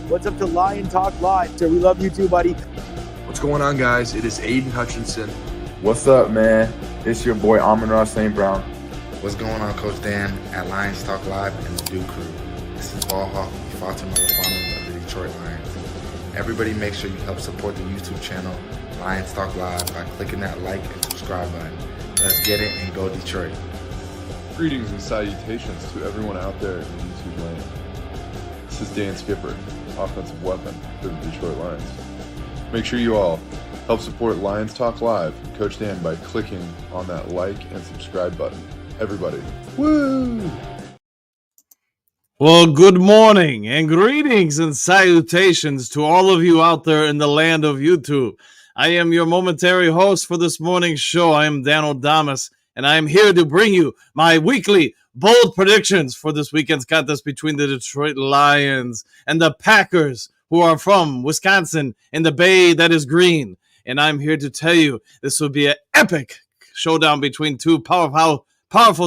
What's up to Lion Talk Live? So we love you too, buddy. What's going on, guys? It is Aiden Hutchinson. What's up, man? It's your boy Amon-Ra St. Brown. What's going on, Coach Dan at Lions Talk Live and the Duke Crew. This is Ball Hawk, Fatima Lafana of the Detroit Lions. Everybody make sure you help support the YouTube channel Lions Talk Live by clicking that like and subscribe button. Let's get it and go Detroit. Greetings and salutations to everyone out there in YouTube land. This is Dan Skipper, offensive weapon for the Detroit Lions. Make sure you all help support Lions Talk Live and Coach Dan by clicking on that like and subscribe button. Everybody, woo! Well, good morning and greetings and salutations to all of you out there in the land of YouTube. I am your momentary host for this morning's show. I am Dan O'Damas, and I am here to bring you my weekly bold predictions for this weekend's contest between the Detroit Lions and the Packers, who are from Wisconsin in the Bay that is green. And I'm here to tell you this will be an epic showdown between two powerful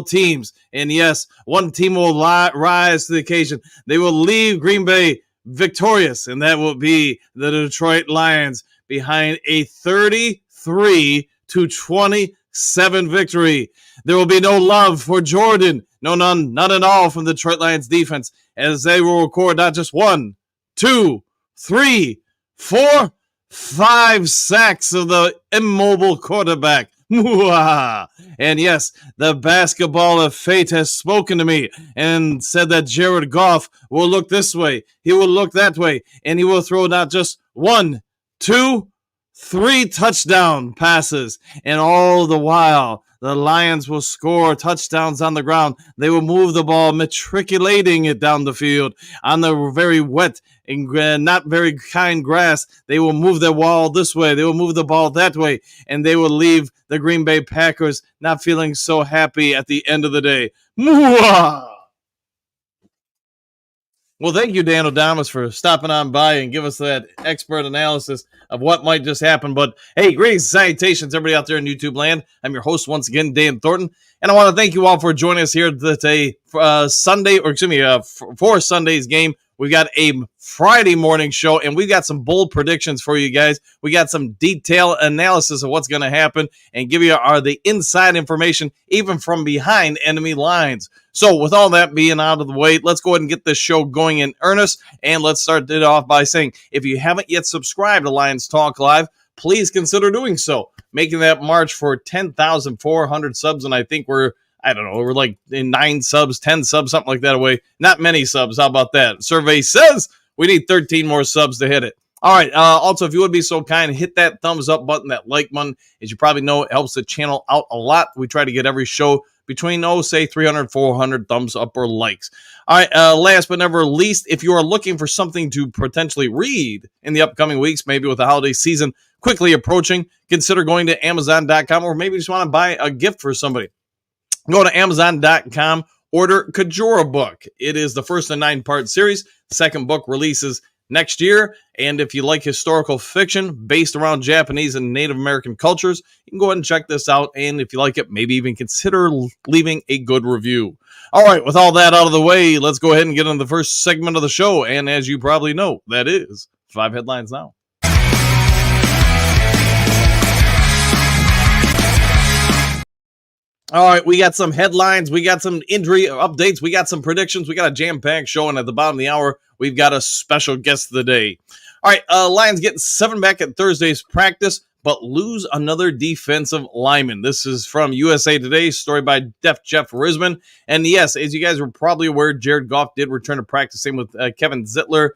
teams. And yes, one team will rise to the occasion. They will leave Green Bay victorious, and that will be the Detroit Lions behind a 33-27 victory. There will be no love for Jordan. No, none at all from the Detroit Lions defense, as they will record not just 1, 2, 3, 4, 5 sacks of the immobile quarterback. And yes, the basketball of fate has spoken to me and said that Jared Goff will look this way, he will look that way, and he will throw not just 1, 2, 3 touchdown passes. And all the while, the Lions will score touchdowns on the ground. They will move the ball, matriculating it down the field on the very wet and not very kind grass. They will move the wall this way. They will move the ball that way. And they will leave the Green Bay Packers not feeling so happy at the end of the day. Mwah! Well, thank you, Dan O'Damas, for stopping on by and give us that expert analysis of what might just happen. But hey, greetings, salutations, everybody out there in YouTube land. I'm your host once again, Dan Thornton, and I want to thank you all for joining us here today for for Sunday's game. We got a Friday morning show, and we got some bold predictions for you guys. We got some detailed analysis of what's going to happen and give you the inside information, even from behind enemy lines. So with all that being out of the way, let's go ahead and get this show going in earnest. And let's start it off by saying, if you haven't yet subscribed to Lions Talk Live, please consider doing so. Making that march for 10,400 subs, and I think we're like in 9 subs, 10 subs, something like that away. Not many subs. How about that? Survey says we need 13 more subs to hit it. All right. Also, if you would be so kind, hit that thumbs up button, that like button. As you probably know, it helps the channel out a lot. We try to get every show between, 300, 400 thumbs up or likes. All right. Last but never least, if you are looking for something to potentially read in the upcoming weeks, maybe with the holiday season quickly approaching, consider going to Amazon.com, or maybe just want to buy a gift for somebody. Go to Amazon.com, order Kajora book. It is the first in 9-part series. The second book releases next year. And if you like historical fiction based around Japanese and Native American cultures, you can go ahead and check this out. And if you like it, maybe even consider leaving a good review. All right, with all that out of the way, let's go ahead and get into the first segment of the show. And as you probably know, that is 5 Headlines Now. All right, we got some headlines, we got some injury updates, we got some predictions, we got a jam-packed show, and at the bottom of the hour, we've got a special guest of the day. All right, Lions getting 7 back at Thursday's practice, but lose another defensive lineman. This is from USA Today, story by Jeff Risman. And yes, as you guys were probably aware, Jared Goff did return to practice, same with Kevin Zittler,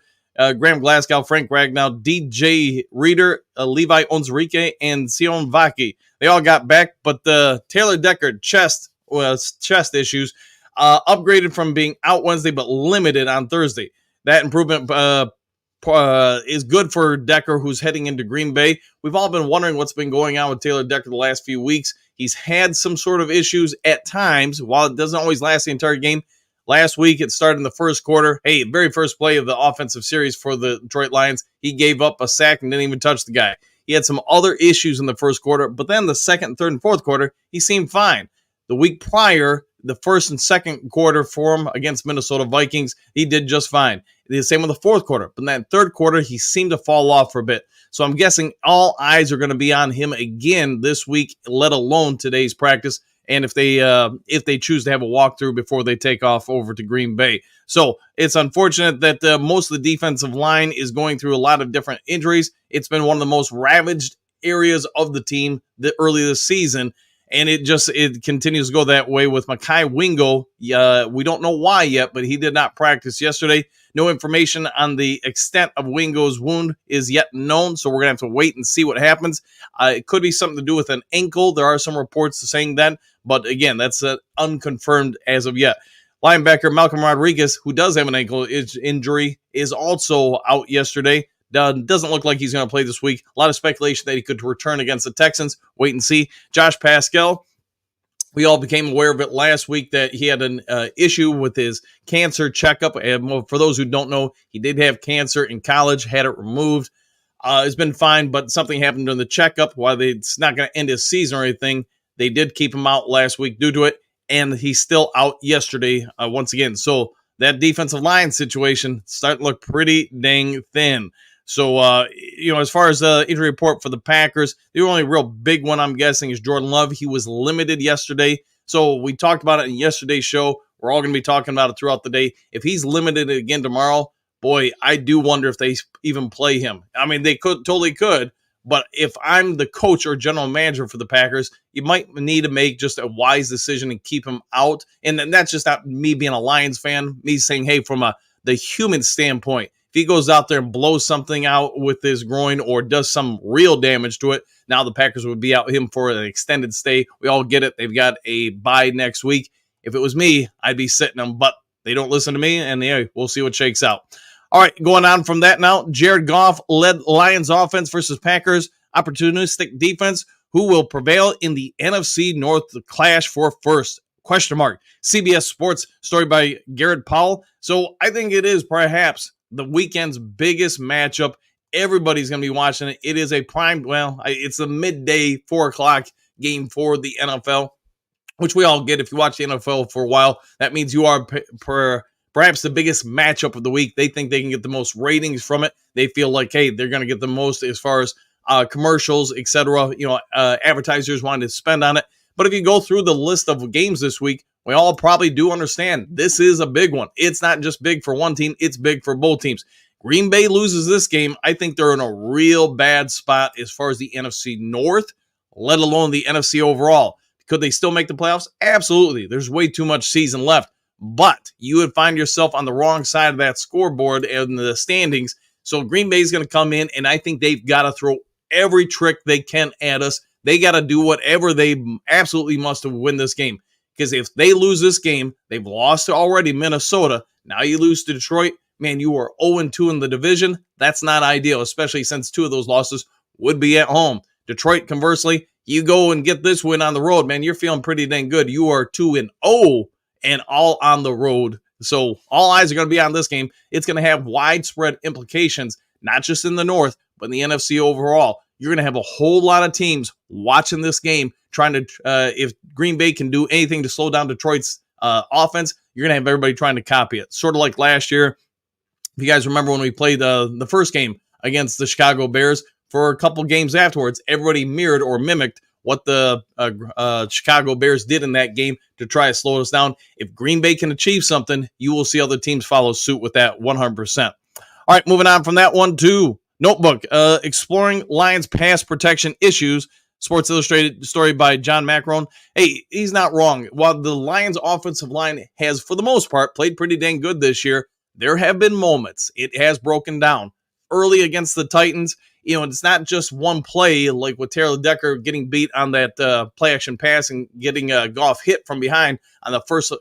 Graham Glasgow, Frank Ragnow, DJ Reader, Levi Onwuzurike, and Sion Vaki. They all got back, but the Taylor Decker chest issues upgraded from being out Wednesday but limited on Thursday. That improvement is good for Decker, who's heading into Green Bay. We've all been wondering what's been going on with Taylor Decker the last few weeks. He's had some sort of issues at times, while it doesn't always last the entire game. Last week, it started in the first quarter. Hey, very first play of the offensive series for the Detroit Lions, he gave up a sack and didn't even touch the guy. He had some other issues in the first quarter, but then the second, third, and fourth quarter, he seemed fine. The week prior, the first and second quarter for him against Minnesota Vikings, he did just fine. The same with the fourth quarter. But in that third quarter, he seemed to fall off for a bit. So I'm guessing all eyes are going to be on him again this week, let alone today's practice. And if they choose to have a walkthrough before they take off over to Green Bay. So it's unfortunate that most of the defensive line is going through a lot of different injuries. It's been one of the most ravaged areas of the team early this season. And it continues to go that way with Mekhi Wingo. We don't know why yet, but he did not practice yesterday. No information on the extent of Wingo's wound is yet known, so we're going to have to wait and see what happens. It could be something to do with an ankle. There are some reports saying that, but again, that's unconfirmed as of yet. Linebacker Malcolm Rodriguez, who does have an ankle injury, is also out yesterday. Doesn't look like he's going to play this week. A lot of speculation that he could return against the Texans. Wait and see. Josh Pascal, we all became aware of it last week that he had an issue with his cancer checkup. And for those who don't know, he did have cancer in college, had it removed. It's been fine, but something happened during the checkup. While it's not going to end his season or anything, they did keep him out last week due to it, and he's still out yesterday once again. So that defensive line situation starting to look pretty dang thin. So, as far as the injury report for the Packers, the only real big one, I'm guessing, is Jordan Love. He was limited yesterday. So we talked about it in yesterday's show. We're all going to be talking about it throughout the day. If he's limited again tomorrow, boy, I do wonder if they even play him. I mean, they totally could. But if I'm the coach or general manager for the Packers, you might need to make just a wise decision and keep him out. And that's just not me being a Lions fan, me saying, hey, from the human standpoint, if he goes out there and blows something out with his groin or does some real damage to it, now the Packers would be out him for an extended stay. We all get it. They've got a bye next week. If it was me, I'd be sitting them, but they don't listen to me, and we'll see what shakes out. All right, going on from that now, Jared Goff led Lions offense versus Packers opportunistic defense. Who will prevail in the NFC North clash for first? ? CBS Sports story by Garrett Powell. So I think it is perhaps the weekend's biggest matchup. Everybody's going to be watching it. It is a it's a midday 4:00 game for the NFL, which we all get. If you watch the NFL for a while, that means you are perhaps the biggest matchup of the week. They think they can get the most ratings from it. They feel like, hey, they're going to get the most as far as commercials, etc. Advertisers wanting to spend on it. But if you go through the list of games this week, we all probably do understand this is a big one. It's not just big for one team. It's big for both teams. Green Bay loses this game. I think they're in a real bad spot as far as the NFC North, let alone the NFC overall. Could they still make the playoffs? Absolutely. There's way too much season left. But you would find yourself on the wrong side of that scoreboard in the standings. So Green Bay is going to come in, and I think they've got to throw every trick they can at us. They got to do whatever they absolutely must to win this game. Because if they lose this game, they've lost to already Minnesota. Now you lose to Detroit. Man, you are 0-2 in the division. That's not ideal, especially since 2 of those losses would be at home. Detroit, conversely, you go and get this win on the road. Man, you're feeling pretty dang good. You are 2-0 and all on the road. So all eyes are going to be on this game. It's going to have widespread implications, not just in the North, but in the NFC overall. You're going to have a whole lot of teams watching this game, trying to, if Green Bay can do anything to slow down Detroit's offense, you're going to have everybody trying to copy it. Sort of like last year, if you guys remember when we played the first game against the Chicago Bears, for a couple games afterwards, everybody mirrored or mimicked what the Chicago Bears did in that game to try to slow us down. If Green Bay can achieve something, you will see other teams follow suit with that 100%. All right, moving on from that one to Notebook, exploring Lions pass protection issues. Sports Illustrated story by John Macron. Hey, he's not wrong. While the Lions offensive line has, for the most part, played pretty dang good this year, there have been moments it has broken down. Early against the Titans, it's not just one play like with Taylor Decker getting beat on that play action pass and getting Goff hit from behind on the first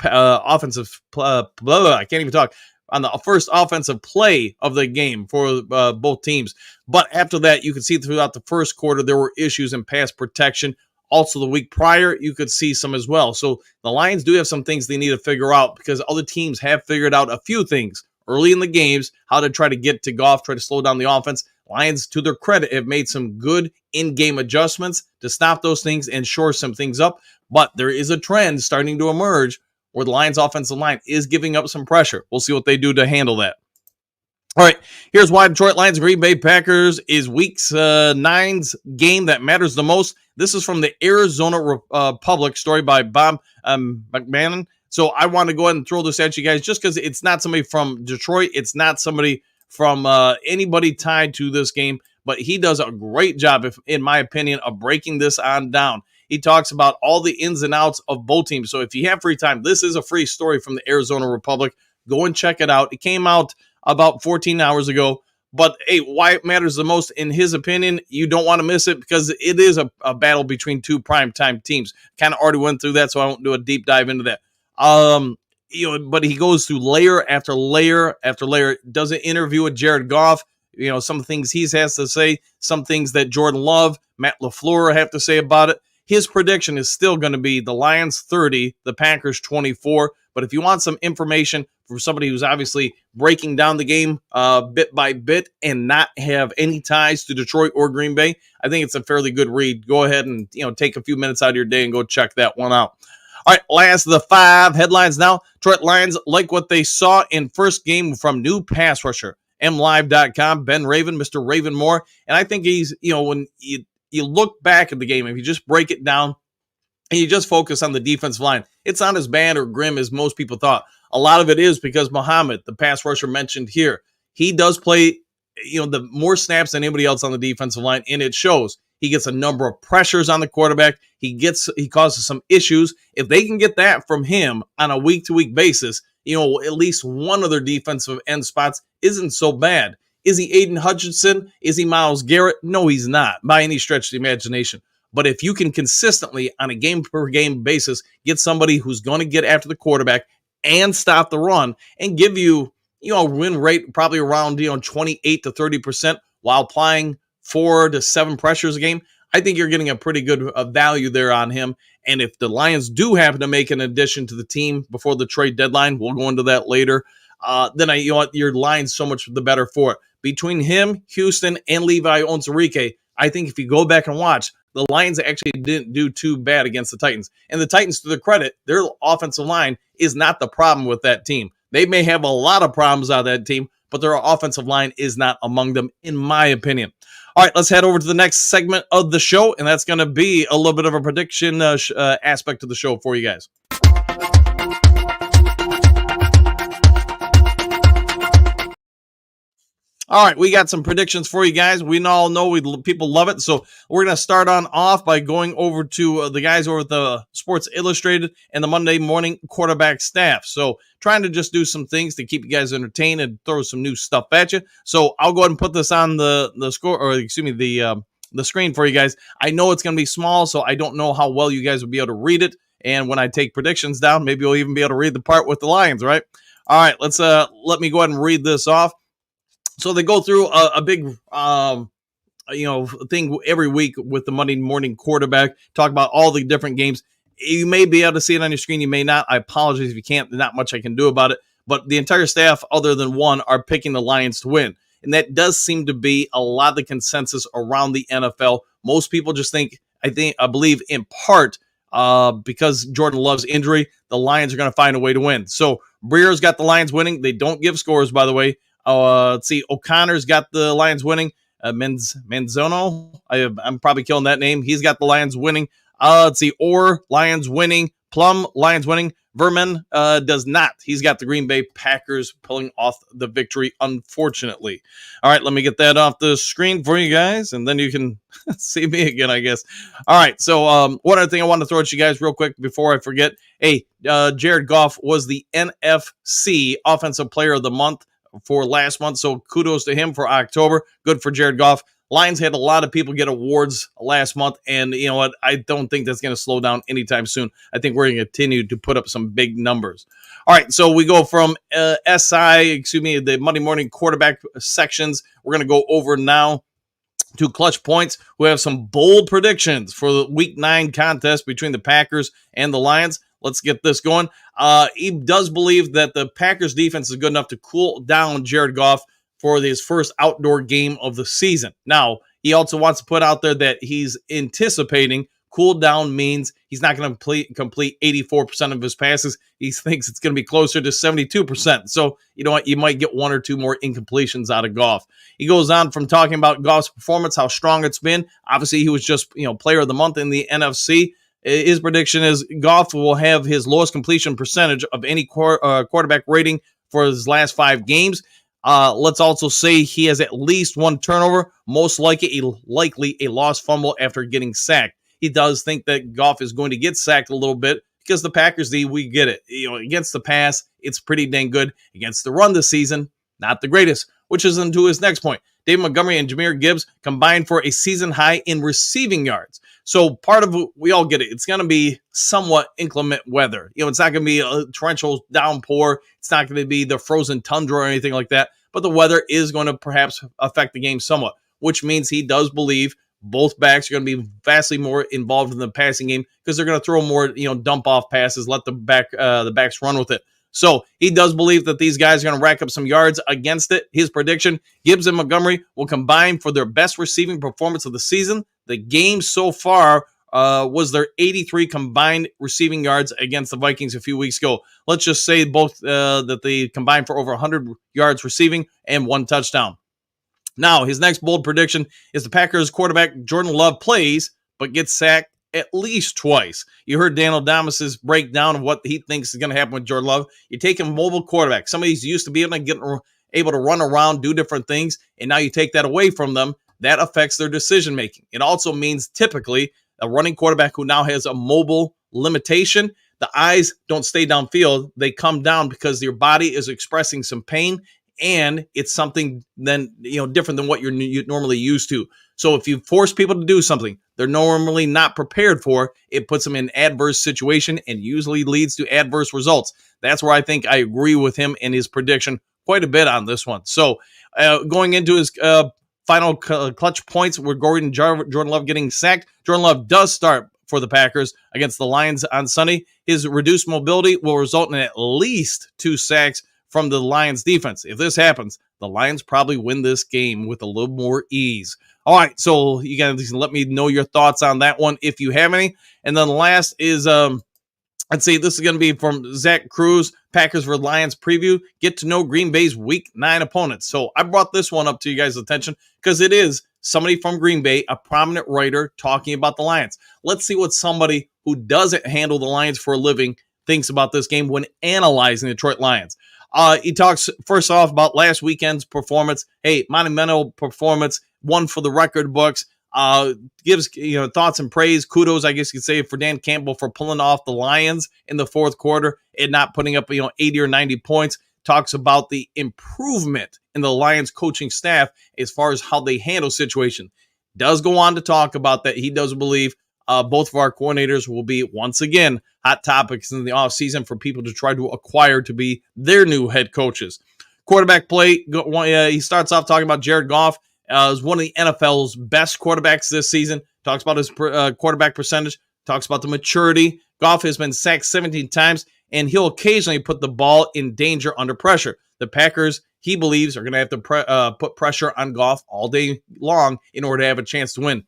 offensive I can't even talk. On the first offensive play of the game for both teams. But after that, you could see throughout the first quarter, there were issues in pass protection. Also, the week prior, you could see some as well. So the Lions do have some things they need to figure out because other teams have figured out a few things early in the games how to try to get to Goff, try to slow down the offense. Lions, to their credit, have made some good in-game adjustments to stop those things and shore some things up. But there is a trend starting to emerge where the Lions' offensive line is giving up some pressure. We'll see what they do to handle that. All right, here's why Detroit Lions Green Bay Packers is Week 9's game that matters the most. This is from the Arizona Republic, story by Bob McMahon. So I want to go ahead and throw this at you guys just because it's not somebody from Detroit. It's not somebody from anybody tied to this game, but he does a great job, in my opinion, of breaking this on down. He talks about all the ins and outs of both teams. So if you have free time, this is a free story from the Arizona Republic. Go and check it out. It came out about 14 hours ago. But hey, why it matters the most, in his opinion, you don't want to miss it because it is a battle between two primetime teams. Kind of already went through that, so I won't do a deep dive into that. But he goes through layer after layer after layer. Does an interview with Jared Goff. Some things he has to say, some things that Jordan Love, Matt LaFleur have to say about it. His prediction is still going to be the Lions 30, the Packers 24. But if you want some information from somebody who's obviously breaking down the game bit by bit and not have any ties to Detroit or Green Bay, I think it's a fairly good read. Go ahead and take a few minutes out of your day and go check that one out. All right, last of the 5 headlines now. Detroit Lions like what they saw in first game from new pass rusher. MLive.com, Ben Raven, Mr. Raven Moore. And I think he's, when you look back at the game, if you just break it down and you just focus on the defensive line, it's not as bad or grim as most people thought. A lot of it is because Muhammad, the pass rusher mentioned here, he does play, the more snaps than anybody else on the defensive line, and it shows. He gets a number of pressures on the quarterback. He causes some issues. If they can get that from him on a week-to-week basis, at least one of their defensive end spots isn't so bad. Is he Aiden Hutchinson? Is he Myles Garrett? No, he's not by any stretch of the imagination. But if you can consistently, on a game-per-game basis, get somebody who's going to get after the quarterback and stop the run and give you, a win rate probably around 28 to 30% while applying 4 to 7 pressures a game, I think you're getting a pretty good value there on him. And if the Lions do happen to make an addition to the team before the trade deadline, we'll go into that later, then your line's so much the better for it. Between him, Houston, and Levi Onwuzurike, I think if you go back and watch, the Lions actually didn't do too bad against the Titans. And the Titans, to their credit, their offensive line is not the problem with that team. They may have a lot of problems out of that team, but their offensive line is not among them, in my opinion. All right, let's head over to the next segment of the show, and that's going to be a little bit of a prediction aspect of the show for you guys. All right, we got some predictions for you guys. We all know people love it, so we're going to start on off by going over to the guys over at the Sports Illustrated and the Monday Morning Quarterback staff. So trying to just do some things to keep you guys entertained and throw some new stuff at you. So I'll go ahead and put this on the screen for you guys. I know it's going to be small, so I don't know how well you guys will be able to read it. And when I take predictions down, maybe you'll even be able to read the part with the Lions, right? All right, let me go ahead and read this off. So they go through a big, thing every week with the Monday Morning Quarterback, talk about all the different games. You may be able to see it on your screen. You may not. I apologize if you can't. There's not much I can do about it. But the entire staff, other than one, are picking the Lions to win. And that does seem to be a lot of the consensus around the NFL. Most people just I believe in part because Jordan Love's injury, the Lions are going to find a way to win. So Breer's got the Lions winning. They don't give scores, by the way. Let's see. O'Connor's got the Lions winning. Manzono, I'm probably killing that name. He's got the Lions winning. Let's see. Orr, Lions winning. Plum, Lions winning. Verman does not. He's got the Green Bay Packers pulling off the victory, unfortunately. All right, let me get that off the screen for you guys, and then you can see me again, I guess. All right, so one other thing I want to throw at you guys real quick before I forget. Hey, Jared Goff was the NFC Offensive Player of the Month for last month, so kudos to him for October. Good for Jared Goff. Lions had a lot of people get awards last month, and you know what? I don't think that's going to slow down anytime soon. I think we're going to continue to put up some big numbers. All right, so we go from the Monday Morning Quarterback sections. We're going to go over now to Clutch Points, who have some bold predictions for the Week 9 contest between the Packers and the Lions. let's get this going. He does believe that the Packers defense is good enough to cool down Jared Goff for his first outdoor game of the season. Now, he also wants to put out there that he's anticipating cool down means he's not going to complete 84% of his passes. He thinks it's going to be closer to 72%. So, you know what? You might get one or two more incompletions out of Goff. He goes on from talking about Goff's performance, how strong it's been. Obviously, he was just, player of the month in the NFC. His prediction is Goff will have his lowest completion percentage of any quarterback rating for his last 5 games. Let's also say he has at least one turnover, most likely a lost fumble after getting sacked. He does think that Goff is going to get sacked a little bit because the Packers D, we get it. Against the pass, it's pretty dang good. Against the run this season, not the greatest, which is into his next point. David Montgomery and Jahmyr Gibbs combined for a season high in receiving yards. So part of it, we all get it. It's going to be somewhat inclement weather. It's not going to be a torrential downpour. It's not going to be the frozen tundra or anything like that. But the weather is going to perhaps affect the game somewhat, which means he does believe both backs are going to be vastly more involved in the passing game because they're going to throw more, dump off passes, let the backs run with it. So he does believe that these guys are going to rack up some yards against it. His prediction, Gibbs and Montgomery will combine for their best receiving performance of the season. The game so far was their 83 combined receiving yards against the Vikings a few weeks ago. Let's just say both that they combined for over 100 yards receiving and 1 touchdown. Now, his next bold prediction is the Packers quarterback Jordan Love plays, but gets sacked at least twice. You heard Daniel Damas's breakdown of what he thinks is going to happen with Jordan Love. You take a mobile quarterback, somebody who's used to being able to run around, do different things, and now you take that away from them. That affects their decision-making. It also means typically a running quarterback who now has a mobile limitation, the eyes don't stay downfield. They come down because your body is expressing some pain, and it's something then different than what you're normally used to. So if you force people to do something they're normally not prepared for, it puts them in adverse situation and usually leads to adverse results. That's where I think I agree with him in his prediction quite a bit on this one. So going into his final clutch points, we're going Jordan Love getting sacked. Jordan Love does start for the Packers against the Lions on Sunday. His reduced mobility will result in at least 2 sacks from the Lions defense. If this happens, the Lions probably win this game with a little more ease. All right, so you guys let me know your thoughts on that one if you have any. And then the last is, let's see, this is going to be from Zach Cruz, Packers for Lions preview. Get to know Green Bay's Week 9 opponents. So I brought this one up to you guys' attention because it is somebody from Green Bay, a prominent writer talking about the Lions. Let's see what somebody who doesn't handle the Lions for a living thinks about this game when analyzing the Detroit Lions. He talks first off about last weekend's performance. Hey, monumental performance, one for the record books. Gives thoughts and praise, kudos, I guess you could say, for Dan Campbell for pulling off the Lions in the fourth quarter and not putting up 80 or 90 points. Talks about the improvement in the Lions coaching staff as far as how they handle situation. Does go on to talk about that he does believe both of our coordinators will be, once again, hot topics in the offseason for people to try to acquire to be their new head coaches. Quarterback play, he starts off talking about Jared Goff as one of the NFL's best quarterbacks this season. Talks about his quarterback percentage, talks about the maturity. Goff has been sacked 17 times, and he'll occasionally put the ball in danger under pressure. The Packers, he believes, are going to have to put pressure on Goff all day long in order to have a chance to win.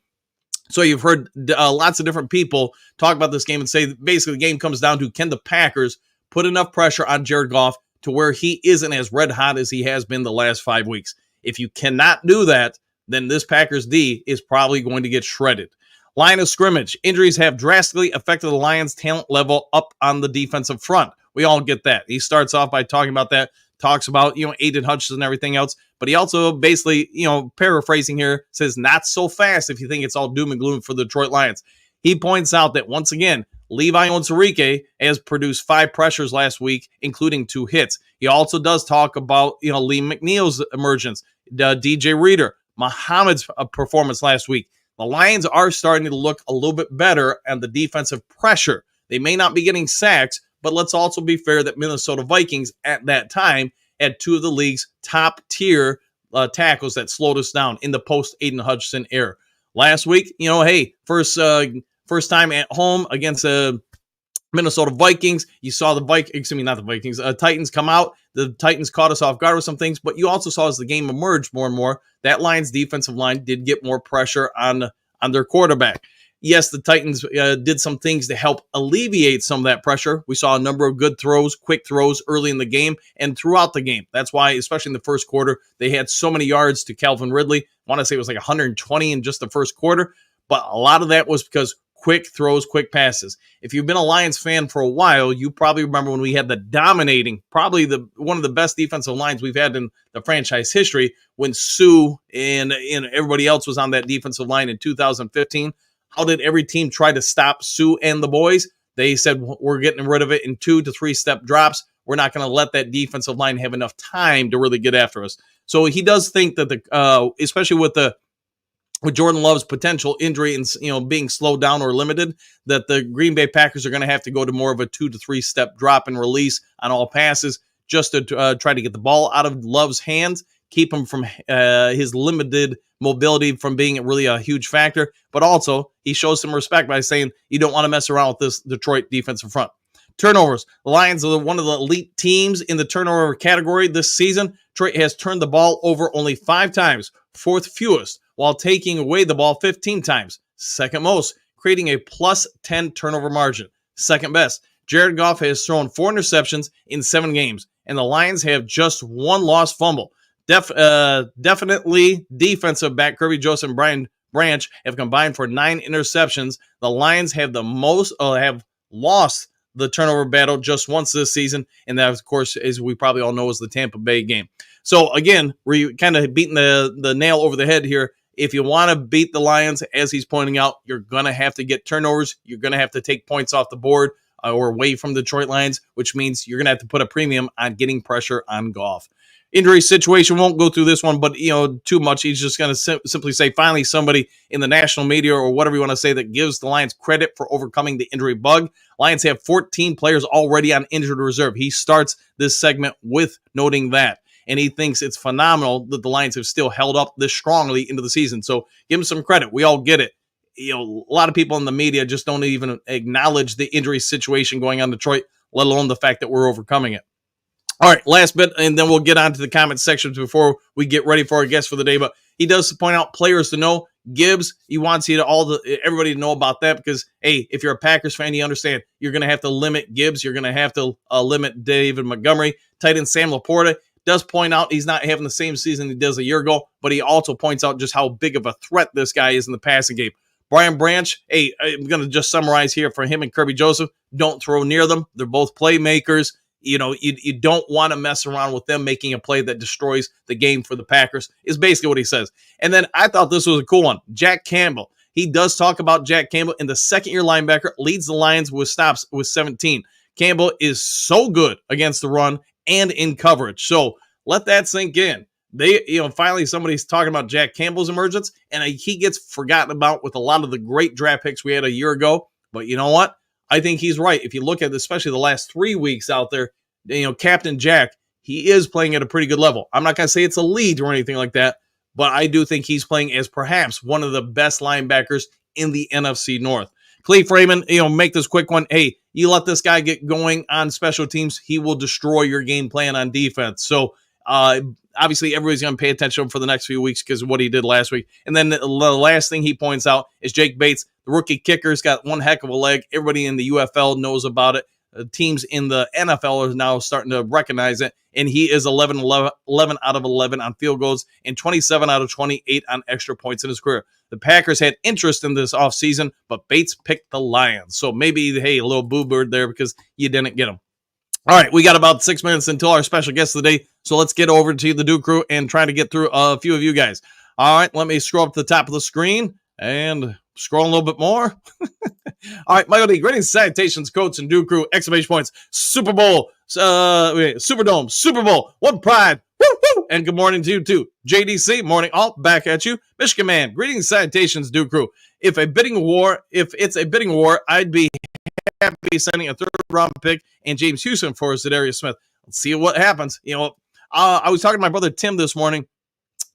So you've heard lots of different people talk about this game and say that basically the game comes down to, can the Packers put enough pressure on Jared Goff to where he isn't as red hot as he has been the last 5 weeks? If you cannot do that, then this Packers D is probably going to get shredded. Line of scrimmage. Injuries have drastically affected the Lions' talent level up on the defensive front. We all get that. He starts off by talking about that, talks about, Aiden Hutchinson and everything else. But he also basically, paraphrasing here, says not so fast if you think it's all doom and gloom for the Detroit Lions. He points out that, once again, Levi Onwuzurike has produced 5 pressures last week, including 2 hits. He also does talk about, Lee McNeil's emergence, DJ Reader, Muhammad's performance last week. The Lions are starting to look a little bit better on the defensive pressure. They may not be getting sacks, but let's also be fair that Minnesota Vikings at that time had 2 of the league's top tier tackles that slowed us down in the post Aiden Hutchinson era. Last week, first time at home against Minnesota Vikings, you saw the not the Vikings, Titans come out. The Titans caught us off guard with some things, but you also saw as the game emerged more and more, that Lions defensive line did get more pressure on their quarterback. Yes, the Titans did some things to help alleviate some of that pressure. We saw a number of good throws, quick throws early in the game and throughout the game. That's why, especially in the first quarter, they had so many yards to Calvin Ridley. I want to say it was like 120 in just the first quarter, but a lot of that was because quick throws, quick passes. If you've been a Lions fan for a while, you probably remember when we had the dominating, probably one of the best defensive lines we've had in the franchise history, when Sue and everybody else was on that defensive line in 2015. How did every team try to stop Sue and the boys? They said, we're getting rid of it in 2 to 3 step drops. We're not going to let that defensive line have enough time to really get after us. So he does think that especially with Jordan Love's potential injury and being slowed down or limited, that the Green Bay Packers are going to have to go to more of a 2 to 3 step drop and release on all passes just to try to get the ball out of Love's hands, keep him from his limited mobility from being really a huge factor. But also, he shows some respect by saying you don't want to mess around with this Detroit defensive front. Turnovers. The Lions are one of the elite teams in the turnover category this season. Detroit has turned the ball over only 5 times, 4th fewest, while taking away the ball 15 times, 2nd most, creating a plus 10 turnover margin, 2nd best. Jared Goff has thrown 4 interceptions in 7 games, and the Lions have just 1 lost fumble. Definitely defensive back Kirby Joseph and Brian Branch have combined for 9 interceptions. The Lions have have lost the turnover battle just once this season, and that, of course, as we probably all know, is the Tampa Bay game. So, again, we're kind of beating the nail over the head here. If you want to beat the Lions, as he's pointing out, you're going to have to get turnovers. You're going to have to take points off the board or away from the Detroit Lions, which means you're going to have to put a premium on getting pressure on Goff. Injury situation, won't go through this one, but too much. He's just going to simply say, finally, somebody in the national media or whatever you want to say that gives the Lions credit for overcoming the injury bug. Lions have 14 players already on injured reserve. He starts this segment with noting that, and he thinks it's phenomenal that the Lions have still held up this strongly into the season. So give him some credit. We all get it. A lot of people in the media just don't even acknowledge the injury situation going on in Detroit, let alone the fact that we're overcoming it. All right, last bit, and then we'll get on to the comment sections before we get ready for our guest for the day. But he does point out players to know. Gibbs, he wants you to everybody to know about that because, hey, if you're a Packers fan, you understand you're going to have to limit Gibbs. You're going to have to limit David Montgomery. Tight end Sam Laporta does point out he's not having the same season he does a year ago, but he also points out just how big of a threat this guy is in the passing game. Brian Branch, hey, I'm going to just summarize here for him and Kirby Joseph. Don't throw near them. They're both playmakers. You don't want to mess around with them making a play that destroys the game for the Packers, is basically what he says. And then I thought this was a cool one. Jack Campbell. He does talk about Jack Campbell, and the second-year linebacker leads the Lions with stops with 17. Campbell is so good against the run and in coverage. So let that sink in. Finally somebody's talking about Jack Campbell's emergence, and he gets forgotten about with a lot of the great draft picks we had a year ago. But you know what? I think he's right. If you look at especially the last 3 weeks out there, Captain Jack, he is playing at a pretty good level. I'm not going to say it's elite or anything like that, but I do think he's playing as perhaps one of the best linebackers in the NFC North. Cleve Freeman, make this quick one. Hey, you let this guy get going on special teams, he will destroy your game plan on defense. So, obviously, everybody's going to pay attention to him for the next few weeks because of what he did last week. And then the last thing he points out is Jake Bates, the rookie kicker's got one heck of a leg. Everybody in the UFL knows about it. Teams in the NFL are now starting to recognize it. And he is 11 out of 11 on field goals and 27 out of 28 on extra points in his career. The Packers had interest in this offseason, but Bates picked the Lions. So maybe, hey, a little boo bird there because you didn't get him. All right, we got about 6 minutes until our special guest of the day, so let's get over to the Duke Crew and try to get through a few of you guys. All right, let me scroll up to the top of the screen and scroll a little bit more. All right, Michael D, greetings, salutations, Coach and Duke Crew, exclamation points, Super Bowl, Superdome, Super Bowl, one pride, woo, woo, and good morning to you too. JDC, morning all, back at you. Michigan Man, greetings, salutations, Duke Crew. If it's a bidding war, I'd be happy sending a 3rd round pick and James Houston for Zadarius Smith. Let's see what happens. I was talking to my brother Tim this morning,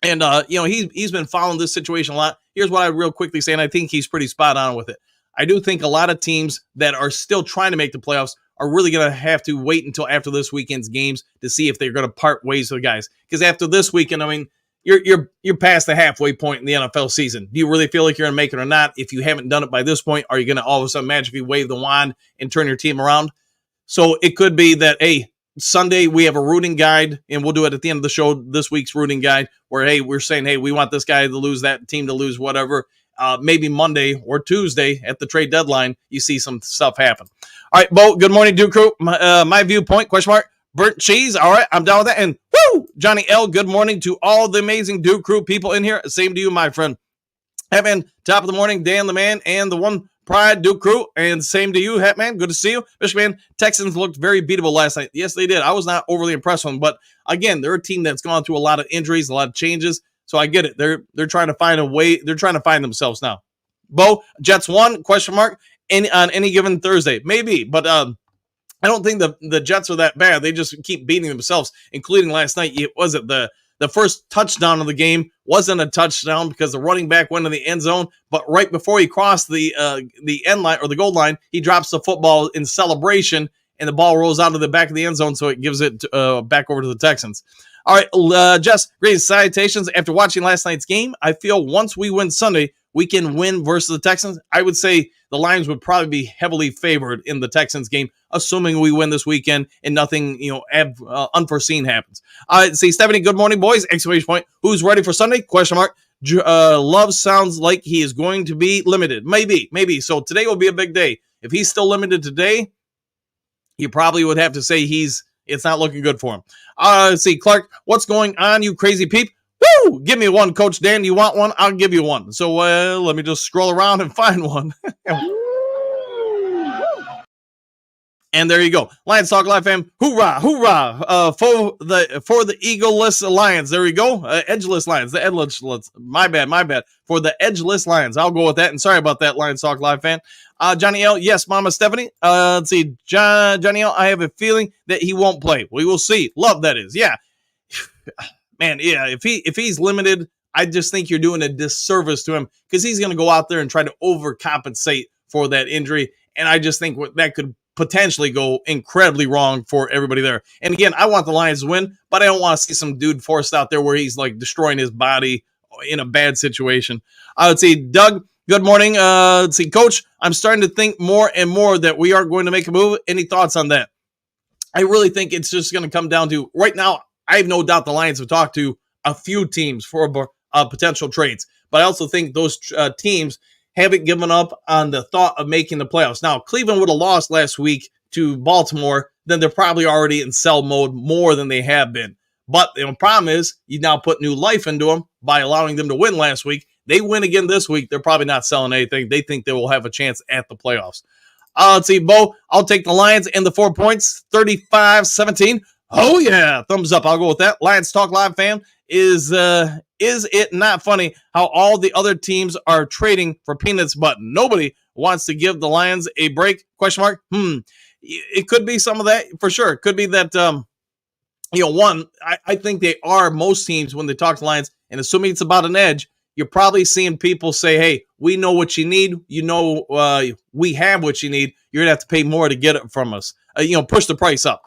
and he's been following this situation a lot. Here's what I real quickly say, and I think he's pretty spot on with it. I do think a lot of teams that are still trying to make the playoffs are really going to have to wait until after this weekend's games to see if they're going to part ways with the guys. Because after this weekend, I mean, you're past the halfway point in the NFL season. Do you really feel like you're going to make it or not? If you haven't done it by this point, are you going to all of a sudden magically wave the wand and turn your team around? So it could be that, hey, Sunday we have a rooting guide, and we'll do it at the end of the show, this week's rooting guide, where, hey, we're saying, hey, we want this guy to lose, that team to lose, whatever. Maybe Monday or Tuesday at the trade deadline, you see some stuff happen. All right, Bo, good morning, Duke Crew. My viewpoint, question mark, burnt cheese. All right, I'm down with that. And woo, Johnny L., good morning to all the amazing Duke Crew people in here. Same to you, my friend. Hatman, top of the morning, Dan the man, and the one Pride, Duke Crew, and same to you, Hatman. Good to see you. Michigan, Texans looked very beatable last night. Yes, they did. I was not overly impressed with them, but again, they're a team that's gone through a lot of injuries, a lot of changes, so I get it. They're trying to find a way. They're trying to find themselves now. Bo, Jets won, question mark, on any given Thursday. Maybe, but I don't think the Jets are that bad. They just keep beating themselves, including last night. Was it the first touchdown of the game wasn't a touchdown because the running back went in the end zone, but right before he crossed the end line or the goal line, he drops the football in celebration, and the ball rolls out of the back of the end zone, so it gives it back over to the Texans. All right, Jess, great salutations. After watching last night's game, I feel once we win Sunday, we can win versus the Texans. I would say the Lions would probably be heavily favored in the Texans game, assuming we win this weekend and nothing, unforeseen happens. See, Stephanie, good morning, boys. Exclamation point. Who's ready for Sunday? Question mark. Love sounds like he is going to be limited. Maybe. So today will be a big day. If he's still limited today, you probably would have to say it's not looking good for him. Let's see, Clark, what's going on, you crazy peep? Woo! Give me one, Coach Dan. You want one? I'll give you one. So let me just scroll around and find one. And there you go. Lions Talk Live fam. Hoorah, hoorah. For the eagle-less Lions. There we go. Edgeless Lions. The edgeless. My bad. For the edgeless Lions. I'll go with that. And sorry about that, Lions Talk Live fan. Johnny L. Yes, Mama Stephanie. Let's see. Johnny L. I have a feeling that he won't play. We will see. Love that is. Yeah. Man, yeah. If he's limited, I just think you're doing a disservice to him because he's going to go out there and try to overcompensate for that injury. And I just think that could potentially go incredibly wrong for everybody there. And again, I want the Lions to win, but I don't want to see some dude forced out there where he's like destroying his body in a bad situation. Let's see, Doug, good morning. Let's see, Coach, I'm starting to think more and more that we are going to make a move. Any thoughts on that? I really think it's just going to come down to right now. I have no doubt the Lions have talked to a few teams for potential trades, but I also think those teams haven't given up on the thought of making the playoffs. Now, Cleveland would have lost last week to Baltimore, then they're probably already in sell mode more than they have been. But the problem is you now put new life into them by allowing them to win last week. They win again this week. They're probably not selling anything. They think they will have a chance at the playoffs. Let's see, Bo, I'll take the Lions and the 4 points, 35-17. Oh, yeah. Thumbs up. I'll go with that. Lions Talk Live fam. Is it not funny how all the other teams are trading for peanuts, but nobody wants to give the Lions a break? Question mark. It could be some of that for sure. It could be that, I think they are most teams when they talk to Lions, and assuming it's about an edge, you're probably seeing people say, hey, we know what you need. We have what you need. You're going to have to pay more to get it from us. Push the price up.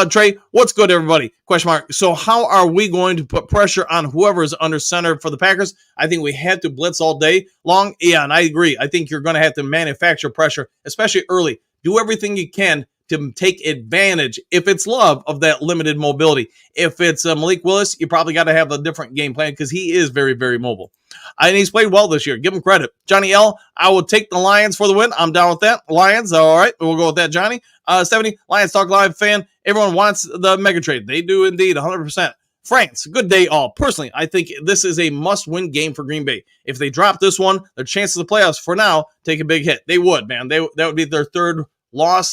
Trey, what's good, everybody? Question mark. So how are we going to put pressure on whoever is under center for the Packers? I think we have to blitz all day long. Yeah, and I agree. I think you're going to have to manufacture pressure, especially early. Do everything you can to take advantage, if it's Love, of that limited mobility. If it's Malik Willis, you probably got to have a different game plan because he is very, very mobile. And he's played well this year. Give him credit. Johnny L., I will take the Lions for the win. I'm down with that. Lions, all right. We'll go with that, Johnny. Stephanie, Lions Talk Live fan. Everyone wants the mega trade. They do indeed, 100%. France, good day all. Personally, I think this is a must-win game for Green Bay. If they drop this one, their chances of the playoffs for now take a big hit. They would, man. That would be their third loss,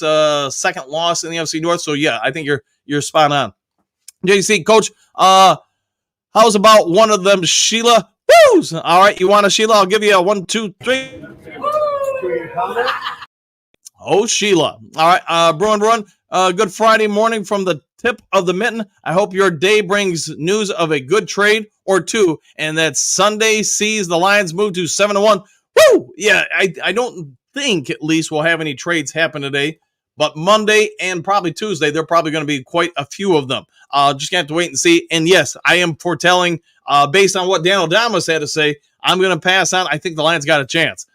second loss in the NFC North. So, yeah, I think you're spot on. JC, Coach, how's about one of them Sheila Woos? All right, you want a Sheila? I'll give you a 1, 2, 3. Oh, Sheila. All right, Bruin Run. Good Friday morning from the tip of the mitten. I hope your day brings news of a good trade or two, and that Sunday sees the Lions move to 7-1. Woo! Yeah, I don't think at least we'll have any trades happen today. But Monday and probably Tuesday, there are probably going to be quite a few of them. Just going to have to wait and see. And yes, I am foretelling, based on what Daniel Damas had to say, I'm going to pass on. I think the Lions got a chance.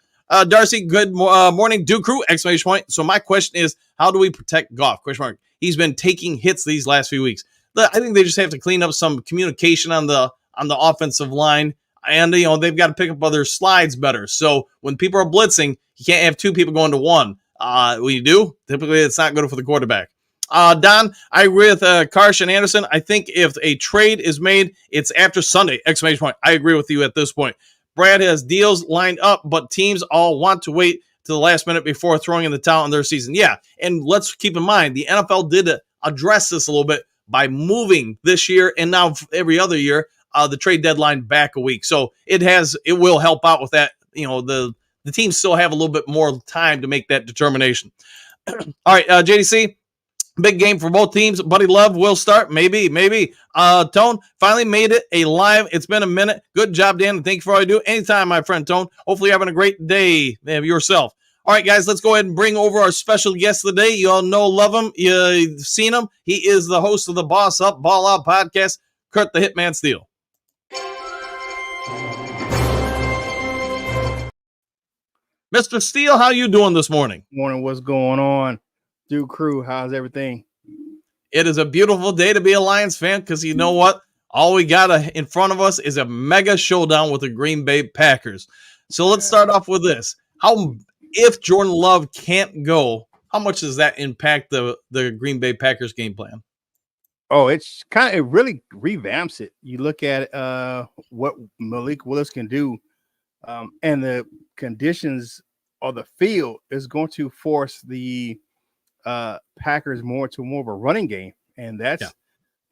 Darcy, good morning, Duke Crew, exclamation point. So my question is, how do we protect Goff? Question mark. He's been taking hits these last few weeks. I think they just have to clean up some communication on the offensive line. And, they've got to pick up other slides better. So when people are blitzing, you can't have two people going to one. When you do, typically it's not good for the quarterback. Don, I agree with Karsh and Anderson. I think if a trade is made, it's after Sunday, exclamation point. I agree with you at this point. Brad has deals lined up, but teams all want to wait to the last minute before throwing in the towel in their season. Yeah, and let's keep in mind, the NFL did address this a little bit by moving this year and now every other year the trade deadline back a week. So it will help out with that. The teams still have a little bit more time to make that determination. All right, JDC, big game for both teams. Buddy Love will start. Maybe. Tone finally made it alive. It's been a minute. Good job, Dan. And thank you for all you do. Anytime, my friend Tone. Hopefully you're having a great day yourself. All right, guys, let's go ahead and bring over our special guest of the day. You all know, love him. You've seen him. He is the host of the Boss Up, Ball Out podcast, Kurt the Hitman Steele. Mr. Steele, how you doing this morning? Morning, what's going on? Duke Crew, how's everything? It is a beautiful day to be a Lions fan because you know what? All we got in front of us is a mega showdown with the Green Bay Packers. So let's start off with this. If Jordan Love can't go, how much does that impact the Green Bay Packers game plan? Oh, it really revamps it. You look at what Malik Willis can do, and the conditions of the field is going to force the Packers more of a running game, and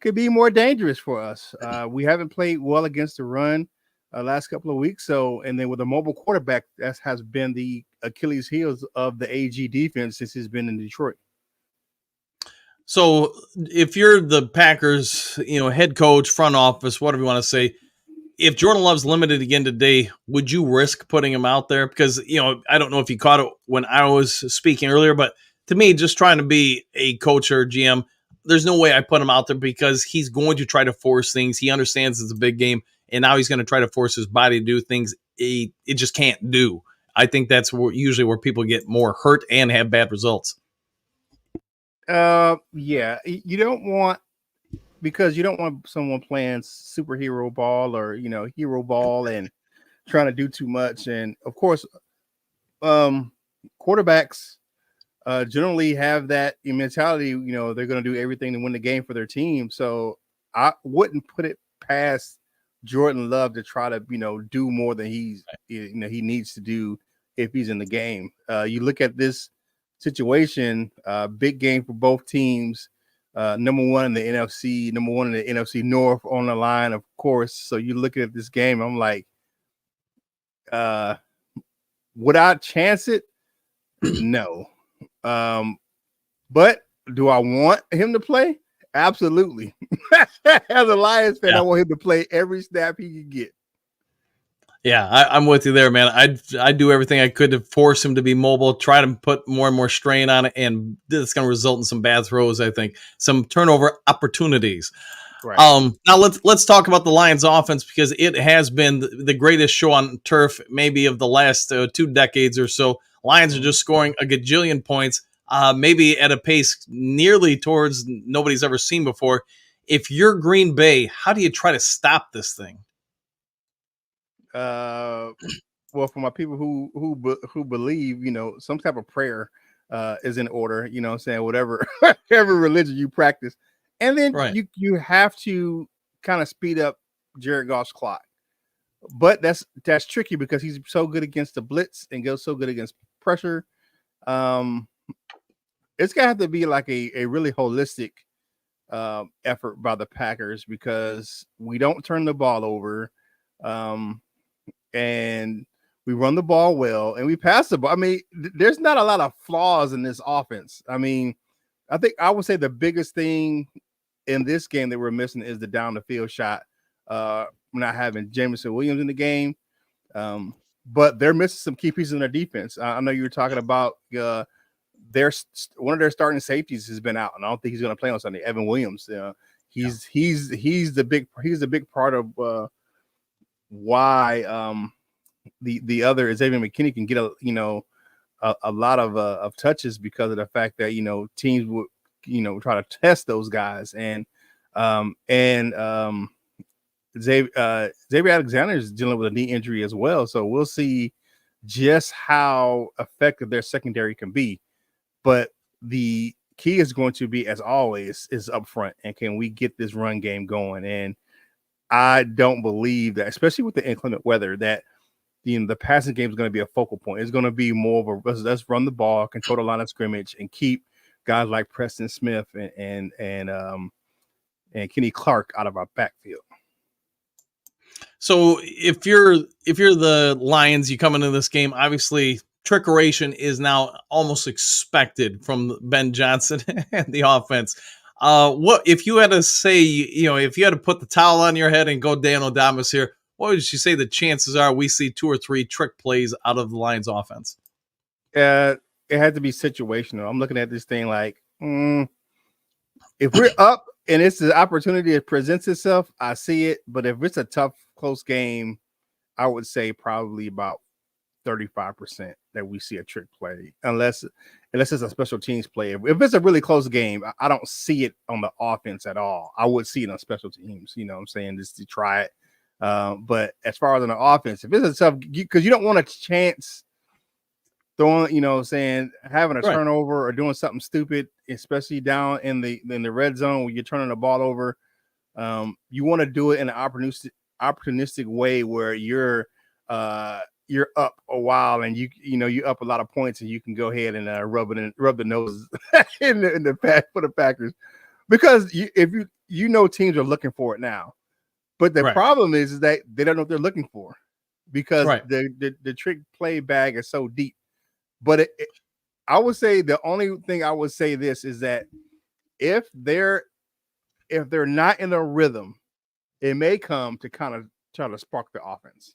could be more dangerous for us. We haven't played well against the run last couple of weeks, and then with a mobile quarterback, that has been the Achilles heels of the AG defense since he's been in Detroit. So if you're the Packers, head coach, front office, whatever you want to say, if Jordan Love's limited again today, would you risk putting him out there? Because, I don't know if you caught it when I was speaking earlier, but to me, just trying to be a coach or GM, there's no way I put him out there because he's going to try to force things. He understands it's a big game, and now he's going to try to force his body to do things it just can't do. I think that's usually where people get more hurt and have bad results. Yeah, you don't want someone playing superhero ball or hero ball and trying to do too much. And of course, quarterbacks generally have that mentality. They're going to do everything to win the game for their team. So I wouldn't put it past Jordan Love to try to do more than he needs to do if he's in the game. You look at this situation, big game for both teams. Number one in the NFC, number one in the NFC North on the line, of course. So you look at this game, I'm like, would I chance it? No. But do I want him to play? Absolutely. As a Lions fan, I want him to play every snap he can get. Yeah, I'm with you there, man. I'd do everything I could to force him to be mobile, try to put more and more strain on it, and it's going to result in some bad throws, I think. Some turnover opportunities. Right. Now let's talk about the Lions offense because it has been the greatest show on turf maybe of the last 2 decades or so. Lions are just scoring a gajillion points, maybe at a pace nearly towards nobody's ever seen before. If you're Green Bay, how do you try to stop this thing? Well, for my people who believe, some type of prayer is in order, saying whatever religion you practice. And then you have to kind of speed up Jared Goff's clock. But that's tricky because he's so good against the blitz and goes so good against pressure. It's gonna have to be like a really holistic effort by the Packers because we don't turn the ball over. And we run the ball well and we pass the ball. I mean, there's not a lot of flaws in this offense. I mean, I think I would say the biggest thing in this game that we're missing is the down the field shot. We're not having Jameson Williams in the game. but they're missing some key pieces in their defense. I know you were talking about one of their starting safeties has been out, and I don't think he's going to play on Sunday. Evan Williams, he's the big part of why the other Xavier McKinney can get a lot of touches because of the fact that teams would try to test those guys, and Xavier Alexander is dealing with a knee injury as well, so we'll see just how effective their secondary can be. But the key is going to be, as always, is up front, and can we get this run game going? And I don't believe that, especially with the inclement weather, that the passing game is going to be a focal point. It's going to be more of a let's run the ball, control the line of scrimmage, and keep guys like Preston Smith and Kenny Clark out of our backfield. So if you're the Lions, you come into this game, obviously trickeration is now almost expected from Ben Johnson and the offense. What if you had to say, if you had to put the towel on your head and go Dan O'Damas here, what would you say the chances are we see 2 or 3 trick plays out of the Lions offense? It had to be situational. I'm looking at this thing like, if we're up and it's the opportunity that presents itself, I see it. But if it's a tough, close game, I would say probably about 35% that we see a trick play, unless it's a special teams play. If it's a really close game, I don't see it on the offense at all. I would see it on special teams, what I'm saying, just to try it. But as far as on the offense, if it's a tough, because you don't want a chance throwing, having a turnover or doing something stupid, especially down in the red zone when you're turning the ball over. You want to do it in an opportunistic way where you're up a while and you're up a lot of points and you can go ahead and rub the nose in the pack for the Packers, because if teams are looking for it now, but the problem is that they don't know what they're looking for, because the trick play bag is so deep. But I would say the only thing I would say this is that if they're not in a rhythm, it may come to kind of try to spark the offense.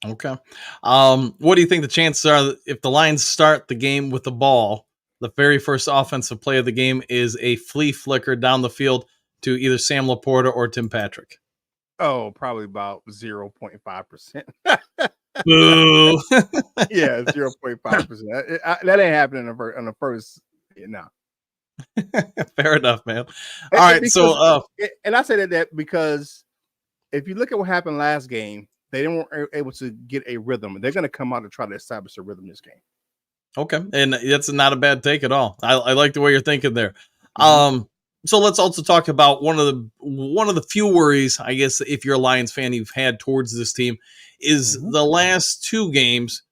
Okay. What do you think the chances are if the Lions start the game with the ball, the very first offensive play of the game is a flea flicker down the field to either Sam Laporta or Tim Patrick? Oh, probably about 0.5%. Boo. Yeah, 0.5%. That ain't happening on the first. No. Fair enough, man. All right. And I say that because if you look at what happened last game, they weren't able to get a rhythm. They're going to come out and try to establish a rhythm this game. Okay. And that's not a bad take at all. I like the way you're thinking there. Mm-hmm. So let's also talk about one of the few worries, I guess, if you're a Lions fan, you've had towards this team is the last 2 games.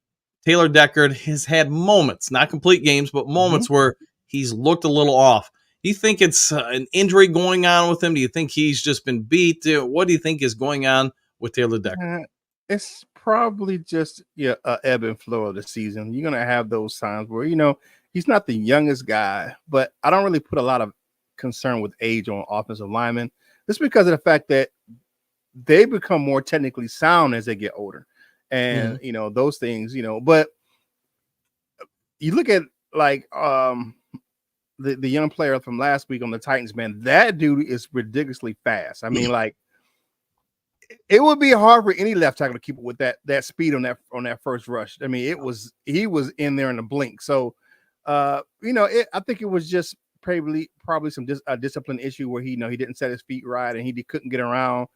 Taylor Deckard has had moments, not complete games, but moments where he's looked a little off. Do you think it's an injury going on with him? Do you think he's just been beat? What do you think is going on with Taylor Deckard? It's probably just a ebb and flow of the season. You're going to have those times where, he's not the youngest guy, but I don't really put a lot of concern with age on offensive linemen, just because of the fact that they become more technically sound as they get older, and those things, but you look at like the young player from last week on the Titans, man, that dude is ridiculously fast. I mean, like, it would be hard for any left tackle to keep up with that speed on that first rush. I mean, he was in there in a blink. So I think it was just probably some discipline issue where he didn't set his feet right, and he couldn't get around,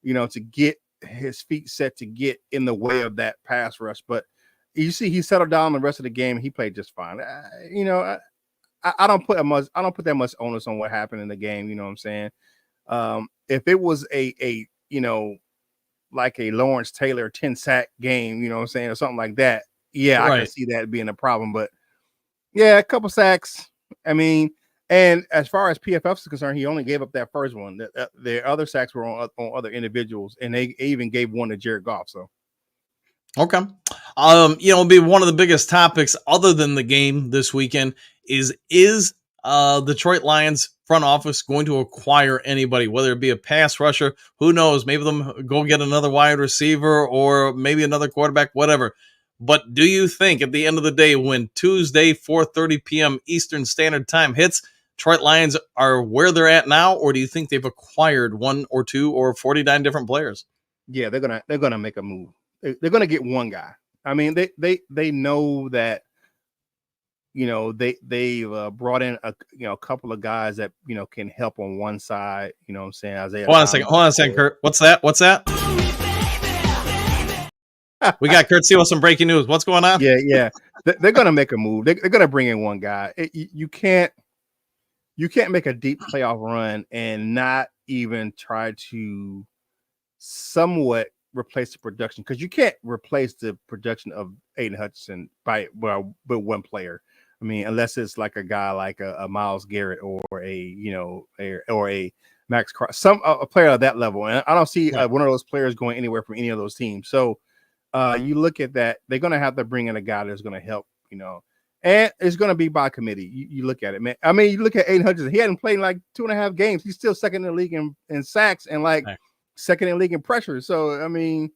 to get his feet set to get in the way of that pass rush. But you see, he settled down the rest of the game and he played just fine. I don't put that much onus on what happened in the game. You know what I'm saying? If it was a like a Lawrence Taylor 10-sack game, you know what I'm saying, or something like that, yeah, I can see that being a problem. But yeah, a couple sacks. I mean, and as far as PFF is concerned, he only gave up that first one. The other sacks were on other individuals, and they even gave one to Jared Goff. So, okay, it'll be one of the biggest topics other than the game this weekend is Detroit Lions front office going to acquire anybody, whether it be a pass rusher, who knows, maybe them go get another wide receiver or maybe another quarterback, whatever. But do you think at the end of the day, when Tuesday, 4:30 p.m. Eastern Standard Time hits, Detroit Lions are where they're at now, or do you think they've acquired one or two or 49 different players? Yeah, they're gonna make a move. They're gonna get one guy. I mean, they know that, you know, they've brought in a couple of guys that, you know, can help on one side. You know what I'm saying? Isaiah. Hold on a second, Kurt. What's that? We got Kurt Seal with some breaking news. What's going on? Yeah. They're gonna make a move. They're gonna bring in one guy. You can't make a deep playoff run and not even try to somewhat replace the production, because you can't replace the production of Aiden Hutchinson by one player. I mean, unless it's like a guy like a Myles Garrett or a Max Cross, a player of that level. And I don't see one of those players going anywhere from any of those teams. So you look at that, they're going to have to bring in a guy that's going to help, you know, and it's going to be by committee. You look at it, man. I mean, you look at Aiden Hutchinson. He hadn't played like 2.5 games. He's still second in the league in sacks and second in the league in pressure. So, I mean,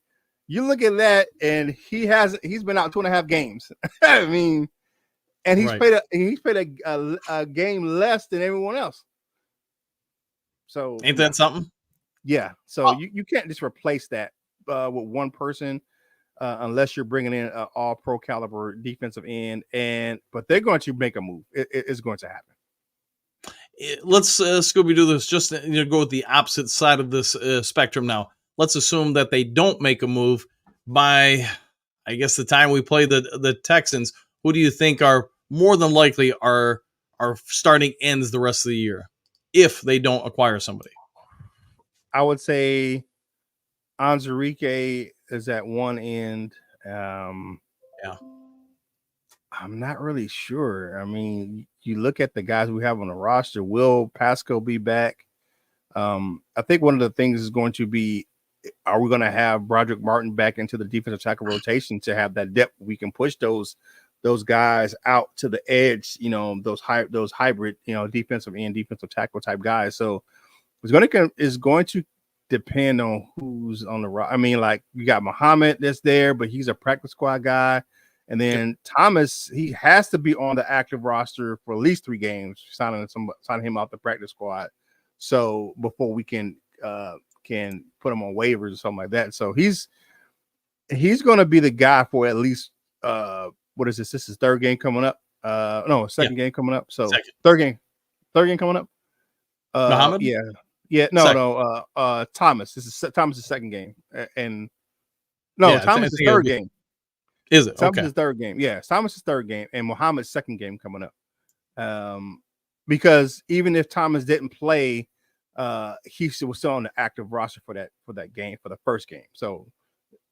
you look at that, and he's been out 2.5 games. I mean, and he's played a game less than everyone else. So ain't that something? Yeah. So you can't just replace that with one person unless you're bringing in an all-pro caliber defensive end. But they're going to make a move. It's going to happen. Let's Scooby-Doo this, just go with the opposite side of this spectrum now. Let's assume that they don't make a move by, I guess, the time we play the Texans. Who do you think are more than likely are starting ends the rest of the year if they don't acquire somebody? I would say Anzarike is at one end. I'm not really sure. I mean, you look at the guys we have on the roster. Will Pascal be back? I think one of the things is going to be, are we going to have Broderick Martin back into the defensive tackle rotation to have that depth? We can push those guys out to the edge, you know, those hybrid, you know, defensive end, defensive tackle type guys. So it's going to depend on who's on the roster. I mean, like, you got Muhammad that's there, but he's a practice squad guy. And then Thomas, he has to be on the active roster for at least 3 games, signing him out the practice squad. So before we can put him on waivers or something like that. So he's going to be the guy for at least what is this? This is third game coming up. Second game coming up. So third game coming up. Muhammad? Yeah. No. Thomas. This is Thomas's second game, Thomas' third game. Is it? Thomas' third game. Yeah, Thomas' third game, and Muhammad's second game coming up. Because even if Thomas didn't play, he was still on the active roster for that game, for the first game. So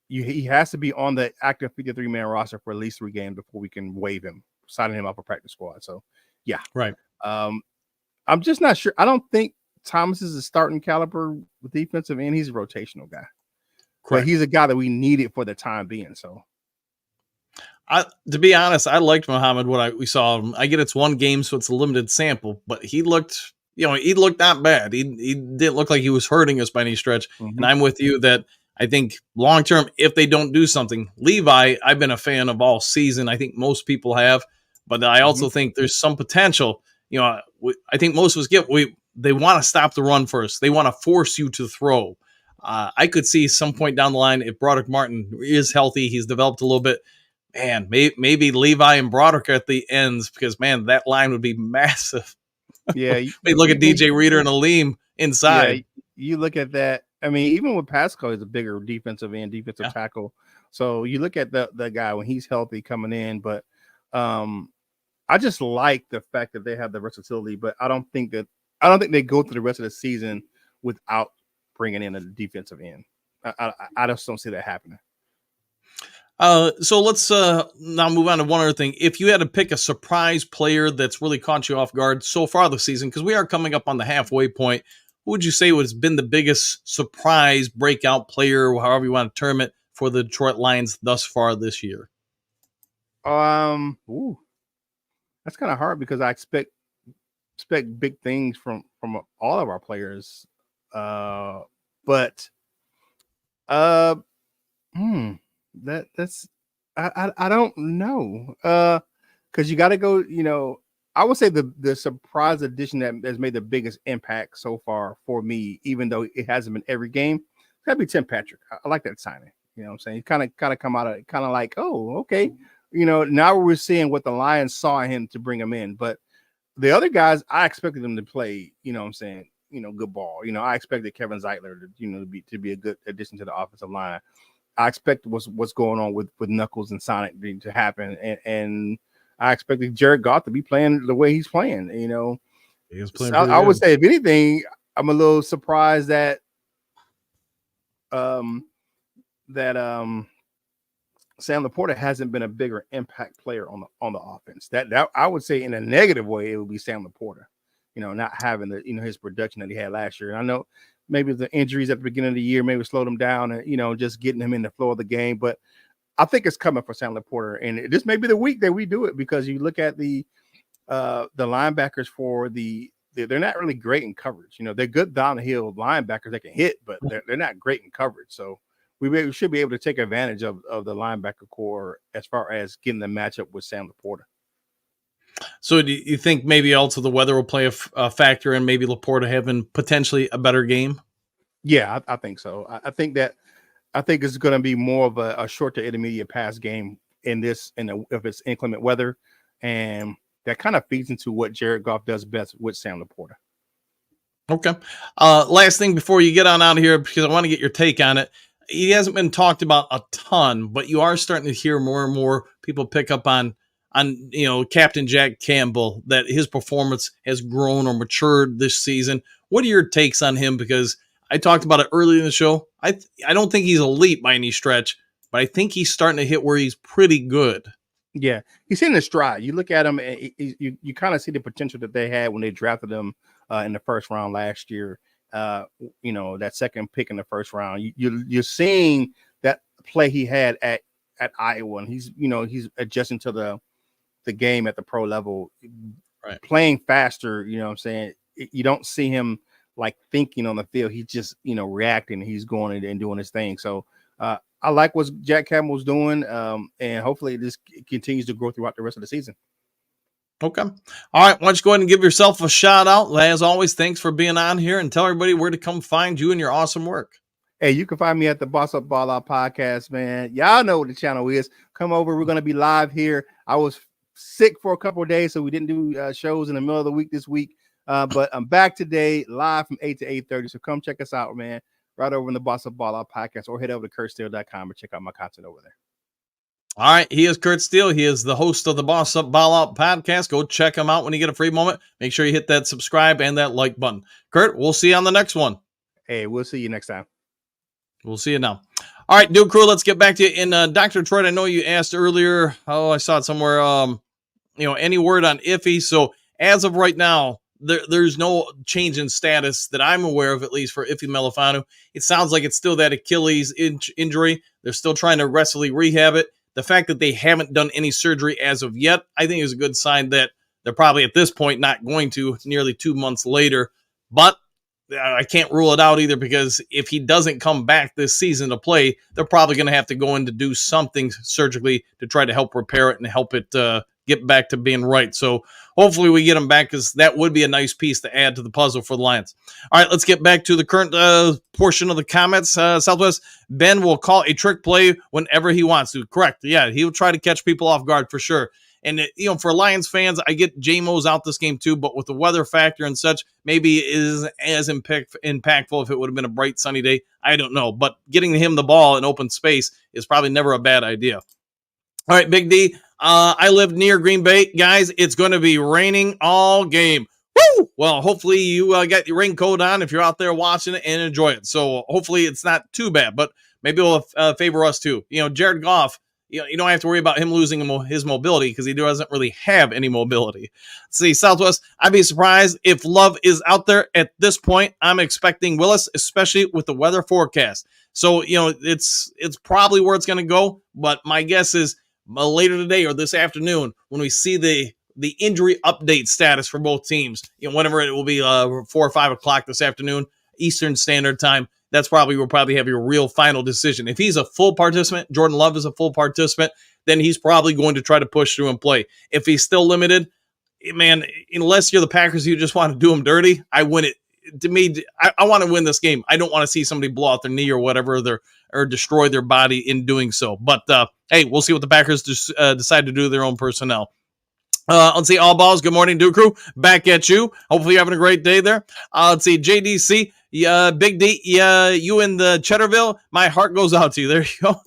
he has to be on the active 53-man roster for at least 3 games before we can waive him, signing him up for practice squad. So yeah, right. I'm just not sure. I don't think Thomas is a starting caliber defensive end. He's a rotational guy. Correct. But he's a guy that we needed for the time being. So. To be honest, I liked Muhammad we saw him. I get it's 1 game, so it's a limited sample, but he looked not bad. He didn't look like he was hurting us by any stretch. Mm-hmm. And I'm with you that I think long term, if they don't do something, Levi, I've been a fan of all season. I think most people have, but I also think there's some potential. You know, I think most of us they want to stop the run first. They want to force you to throw. I could see some point down the line, if Broderick Martin is healthy, he's developed a little bit. Man, maybe Levi and Broderick at the ends, because, man, that line would be massive. Yeah. Look at DJ Reader and Aleem inside. Yeah, you look at that. I mean, even with Pascal, he's a bigger defensive tackle. So you look at the guy when he's healthy coming in. But I just like the fact that they have the versatility. But I don't think they go through the rest of the season without bringing in a defensive end. I just don't see that happening. So let's now move on to one other thing. If you had to pick a surprise player that's really caught you off guard so far this season, because we are coming up on the halfway point, who would you say has been the biggest surprise breakout player, or however you want to term it, for the Detroit Lions thus far this year? That's kind of hard, because I expect expect big things from all of our players. But that's I don't know. Because you got to go. I would say the surprise addition that has made the biggest impact so far for me, even though it hasn't been every game, that'd be Tim Patrick. I like that signing. You know what I'm saying? Kind of come out of kind of like, oh, okay. Now we're seeing what the Lions saw in him to bring him in. But the other guys, I expected them to play, what I'm saying, good ball. I expected Kevin Zeitler to be a good addition to the offensive line. I expect what's going on with Knuckles and Sonic to happen. And I expected Jared Goff to be playing the way he's playing, He was playing so I would say, if anything, I'm a little surprised that Sam Laporta hasn't been a bigger impact player on the offense. That I would say in a negative way, it would be Sam Laporta, not having his production that he had last year. And I know maybe the injuries at the beginning of the year maybe slowed him down and, just getting him in the flow of the game. But I think it's coming for Sam Laporta. And this may be the week that we do it, because you look at the linebackers for they're not really great in coverage. They're good down the hill linebackers that can hit, but they're not great in coverage. So we should be able to take advantage of the linebacker core as far as getting the matchup with Sam Laporta. So do you think maybe also the weather will play a factor in maybe Laporta having potentially a better game? Yeah, I think so. I think it's going to be more of a short to intermediate pass game if it's inclement weather, and that kind of feeds into what Jared Goff does best with Sam Laporta. Okay. Last thing before you get on out of here, because I want to get your take on it. He hasn't been talked about a ton, but you are starting to hear more and more people pick up on Captain Jack Campbell, that his performance has grown or matured this season. What are your takes on him? Because I talked about it early in the show. I don't think he's elite by any stretch, but I think he's starting to hit where he's pretty good. Yeah, he's hitting his stride. You look at him, and you kind of see the potential that they had when they drafted him in the first round last year. That second pick in the first round. You're seeing that play he had at Iowa, and he's adjusting to the game at the pro level, right, playing faster. You know what I'm saying? You don't see him like thinking on the field. He's just reacting. He's going and doing his thing. So I like what Jack Campbell's doing, and hopefully this continues to grow throughout the rest of the season. Okay. All right. Why don't you go ahead and give yourself a shout out? As always, thanks for being on here, and tell everybody where to come find you and your awesome work. Hey, you can find me at the Boss Up Ball Out podcast, man. Y'all know what the channel is. Come over. We're going to be live here. I was sick for a couple of days, so we didn't do shows in the middle of the week this week. But I'm back today, live from 8 to 8:30. So come check us out, man. Right over in the Boss Up Ball Out podcast, or head over to kurtsteele.com and check out my content over there. All right. He is Kurt Steele. He is the host of the Boss Up Ball Out podcast. Go check him out when you get a free moment. Make sure you hit that subscribe and that like button. Kurt, we'll see you on the next one. Hey, we'll see you next time. We'll see you now. All right, Duke Crew, let's get back to you. In Dr. Detroit, I know you asked earlier. I saw it somewhere. Any word on Iffy? So as of right now, there's no change in status that I'm aware of, at least for Iffy Melifonwu. It sounds like it's still that Achilles injury. They're still trying to aggressively rehab it. The fact that they haven't done any surgery as of yet, I think is a good sign that they're probably at this point not going to, nearly 2 months later. But I can't rule it out either, because if he doesn't come back this season to play, they're probably going to have to go in to do something surgically to try to help repair it and help it get back to being right. So hopefully we get him back, because that would be a nice piece to add to the puzzle for the Lions. All right, let's get back to the current portion of the comments. Southwest, Ben will call a trick play whenever he wants to. Correct. Yeah, he'll try to catch people off guard for sure. And, for Lions fans, I get J-Mo's out this game too, but with the weather factor and such, maybe it is as impactful if it would have been a bright, sunny day. I don't know. But getting him the ball in open space is probably never a bad idea. All right, Big D. I live near Green Bay. Guys, it's going to be raining all game. Woo! Well, hopefully you got your raincoat on if you're out there watching it and enjoy it. So hopefully it's not too bad, but maybe it'll favor us too. Jared Goff, you don't have to worry about him losing his mobility, because he doesn't really have any mobility. Let's see, Southwest, I'd be surprised if Love is out there at this point. I'm expecting Willis, especially with the weather forecast. So, it's probably where it's going to go, but my guess is later today or this afternoon, when we see the injury update status for both teams. Whenever it will be 4 or 5 o'clock this afternoon, Eastern Standard Time. That's probably will probably have your real final decision. If he's a full participant, Jordan Love is a full participant, then he's probably going to try to push through and play. If he's still limited, man, unless you're the Packers, you just want to do him dirty. I win it. To me, I want to win this game. I don't want to see somebody blow out their knee or whatever, or destroy their body in doing so. But hey, we'll see what the Packers decide to do to their own personnel. Let's see, All Balls. Good morning, Duke Crew. Back at you. Hopefully you're having a great day there. Let's see, JDC. Big D. You in the Cheddarville. My heart goes out to you. There you go.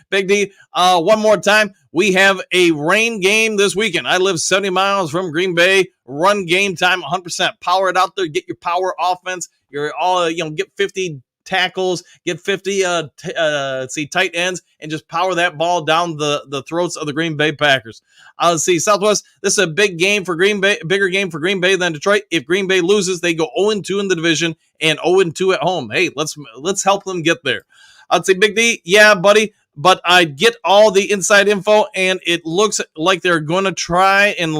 Big D. One more time. We have a rain game this weekend. I live 70 miles from Green Bay. Run game time, 100%. Power it out there. Get your power offense. You're all, get 50 tackles, get 50 tight ends, and just power that ball down the throats of the Green Bay Packers. Let's see, Southwest, this is a big game for Green Bay, bigger game for Green Bay than Detroit. If Green Bay loses, they go 0-2 in the division and 0-2 at home. Hey, let's help them get there. I'd say, Big D, yeah, buddy, but I get all the inside info, and it looks like they're going to try and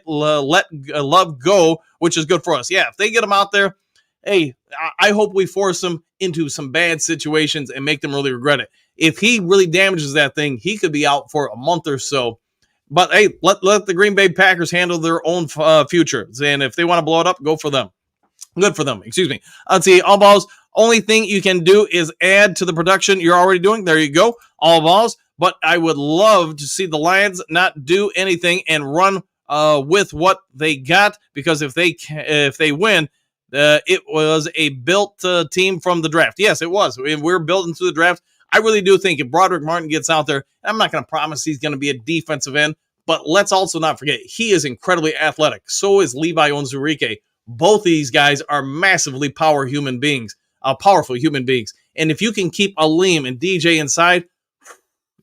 let Love go, which is good for us. Yeah, if they get him out there, hey, I hope we force them into some bad situations and make them really regret it. If he really damages that thing, he could be out for a month or so. But hey, let the Green Bay Packers handle their own future. And if they want to blow it up, go for them. Good for them. Excuse me. Let's see. All Balls. Only thing you can do is add to the production you're already doing. There you go. All Balls. But I would love to see the Lions not do anything and run with what they got, because if they win, it was a built team from the draft. Yes, it was. We're built into the draft. I really do think if Broderick Martin gets out there, I'm not going to promise he's going to be a defensive end, but let's also not forget, he is incredibly athletic. So is Levi Onwuzurike. Both of these guys are massively powerful human beings. And if you can keep Aleem and DJ inside,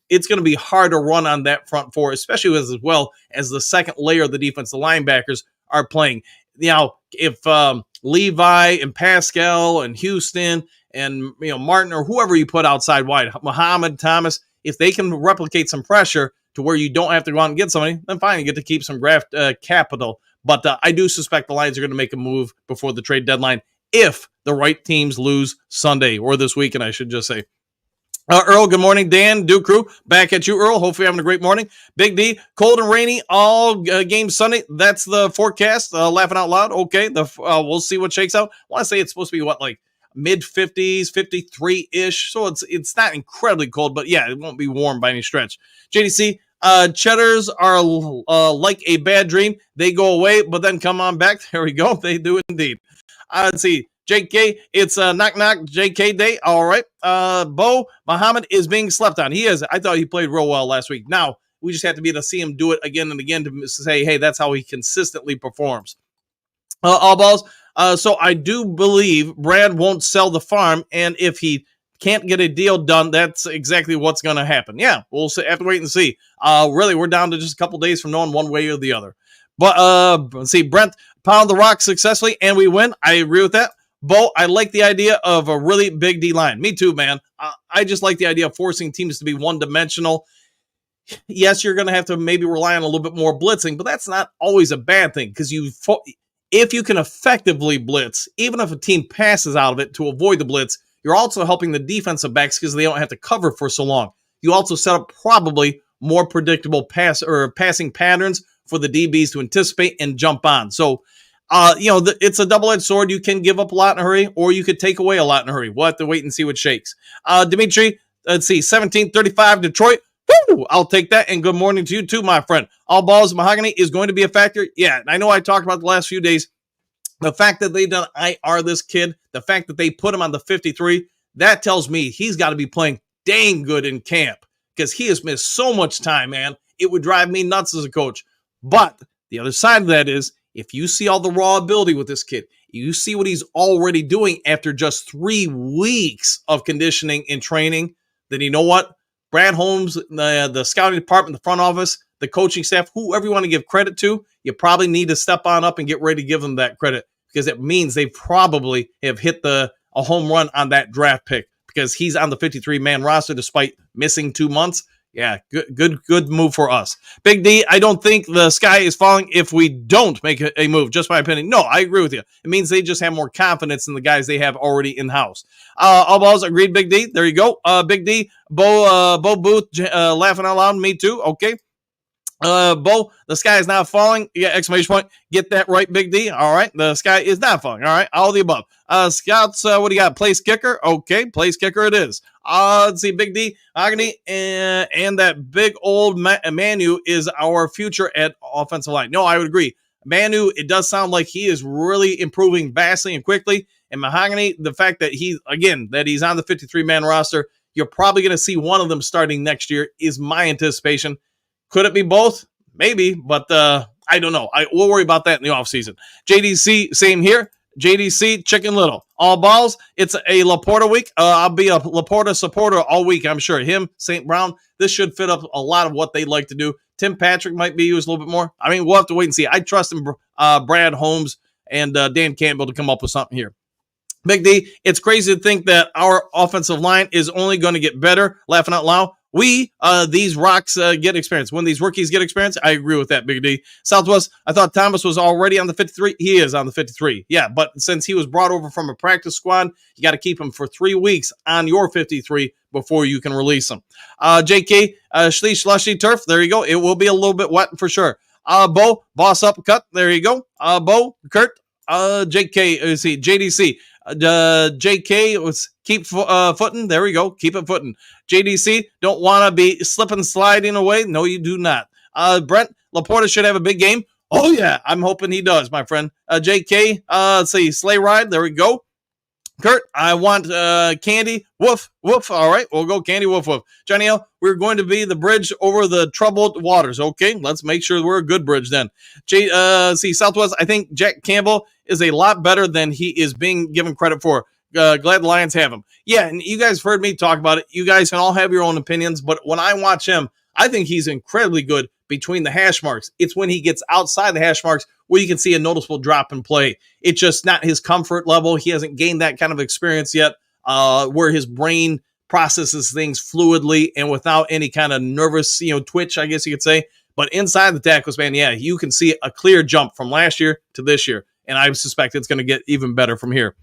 it's going to be hard to run on that front four, especially as well as the second layer of the defense, the linebackers, are playing. Now, if Levi and Pascal and Houston and Martin or whoever you put outside wide, Muhammad, Thomas, if they can replicate some pressure to where you don't have to go out and get somebody, then fine, you get to keep some draft capital. But I do suspect the Lions are going to make a move before the trade deadline if the right teams lose Sunday, or this weekend, I should just say. Earl, good morning. Dan, Duke Crew, back at you, Earl. Hopefully you're having a great morning. Big D, cold and rainy all game Sunday. That's the forecast. Laughing out loud. Okay, we'll see what shakes out. I want to say it's supposed to be mid-50s, 53-ish. So it's not incredibly cold, but yeah, it won't be warm by any stretch. JDC, cheddars are like a bad dream. They go away, but then come on back. There we go. They do indeed. Let's see. JK, it's knock JK day. All right. Bo Muhammad is being slept on. He is. I thought he played real well last week. Now we just have to be able to see him do it again and again to say, hey, that's how he consistently performs. All Balls. So I do believe Brad won't sell the farm, and if he can't get a deal done, that's exactly what's going to happen. Yeah, we'll have to wait and see. Really, we're down to just a couple days from knowing one way or the other. But let's see, Brent pound the rock successfully, and we win. I agree with that. Bo, I like the idea of a really big D-line. Me too, man. I just like the idea of forcing teams to be one-dimensional. Yes, you're going to have to maybe rely on a little bit more blitzing, but that's not always a bad thing, because if you can effectively blitz, even if a team passes out of it to avoid the blitz, you're also helping the defensive backs because they don't have to cover for so long. You also set up probably more predictable passing patterns for the DBs to anticipate and jump on. So, it's a double-edged sword. You can give up a lot in a hurry, or you could take away a lot in a hurry. We'll have to wait and see what shakes. Dimitri, let's see, 17-35 Detroit. Woo! I'll take that, and good morning to you too, my friend. All Balls Mahogany is going to be a factor. Yeah, I know I talked about the last few days. The fact that they done IR this kid, the fact that they put him on the 53, that tells me he's got to be playing dang good in camp, because he has missed so much time, man. It would drive me nuts as a coach. But the other side of that is, if you see all the raw ability with this kid, you see what he's already doing after just 3 weeks of conditioning and training, then you know what? Brad Holmes, the scouting department, the front office, the coaching staff, whoever you want to give credit to, you probably need to step on up and get ready to give them that credit, because it means they probably have hit a home run on that draft pick, because he's on the 53-man roster despite missing 2 months. Yeah, good move for us. Big D, I don't think the sky is falling if we don't make a move. Just my opinion. No, I agree with you. It means they just have more confidence in the guys they have already in house. All balls agreed. Big D, there you go. Big D, Bo Booth, laughing out loud. Me too. Okay. Bo, the sky is not falling. Yeah, exclamation point. Get that right, Big D. All right. The sky is not falling. All right. All the above. Scouts, what do you got? Place kicker. Okay. Place kicker it is. Let's see. Big D, Agony, and that big old Manu is our future at offensive line. No, I would agree. Manu, it does sound like he is really improving vastly and quickly. And Mahogany, the fact that he's on the 53-man roster, you're probably going to see one of them starting next year is my anticipation. Could it be both? Maybe, but I don't know. We'll worry about that in the offseason. JDC, same here. JDC, Chicken Little. All balls. It's a Laporta week. I'll be a Laporta supporter all week, I'm sure. Him, St. Brown, this should fit up a lot of what they'd like to do. Tim Patrick might be used a little bit more. I mean, we'll have to wait and see. I trust him, Brad Holmes and Dan Campbell to come up with something here. Big D, it's crazy to think that our offensive line is only going to get better. Laughing out loud. These rocks get experience. When these rookies get experience, I agree with that, Big D. Southwest, I thought Thomas was already on the 53. He is on the 53. Yeah, but since he was brought over from a practice squad, you got to keep him for 3 weeks on your 53 before you can release him. JK, Schlee Slushy Turf, there you go. It will be a little bit wet for sure. Bo, Boss Uppercut, there you go. Bo, Kurt, JDC. JK was keep footing. There we go. Keep it footing. JDC, don't want to be slipping, sliding away. No, you do not. Brent, Laporta should have a big game. Oh, yeah. I'm hoping he does, my friend. JK, let's see. Sleigh Ride. There we go. Kurt, I want Candy. Woof, woof. All right, we'll go Candy, woof, woof. Johnny L, we're going to be the bridge over the troubled waters. Okay, let's make sure we're a good bridge then. Southwest, I think Jack Campbell is a lot better than he is being given credit for. Glad the Lions have him. Yeah, and you guys have heard me talk about it. You guys can all have your own opinions, but when I watch him, I think he's incredibly good between the hash marks. It's when he gets outside the hash marks where you can see a noticeable drop in play. It's just not his comfort level. He hasn't gained that kind of experience yet, where his brain processes things fluidly and without any kind of nervous, twitch, I guess you could say. But inside the tackles, man, yeah, you can see a clear jump from last year to this year. And I suspect it's going to get even better from here.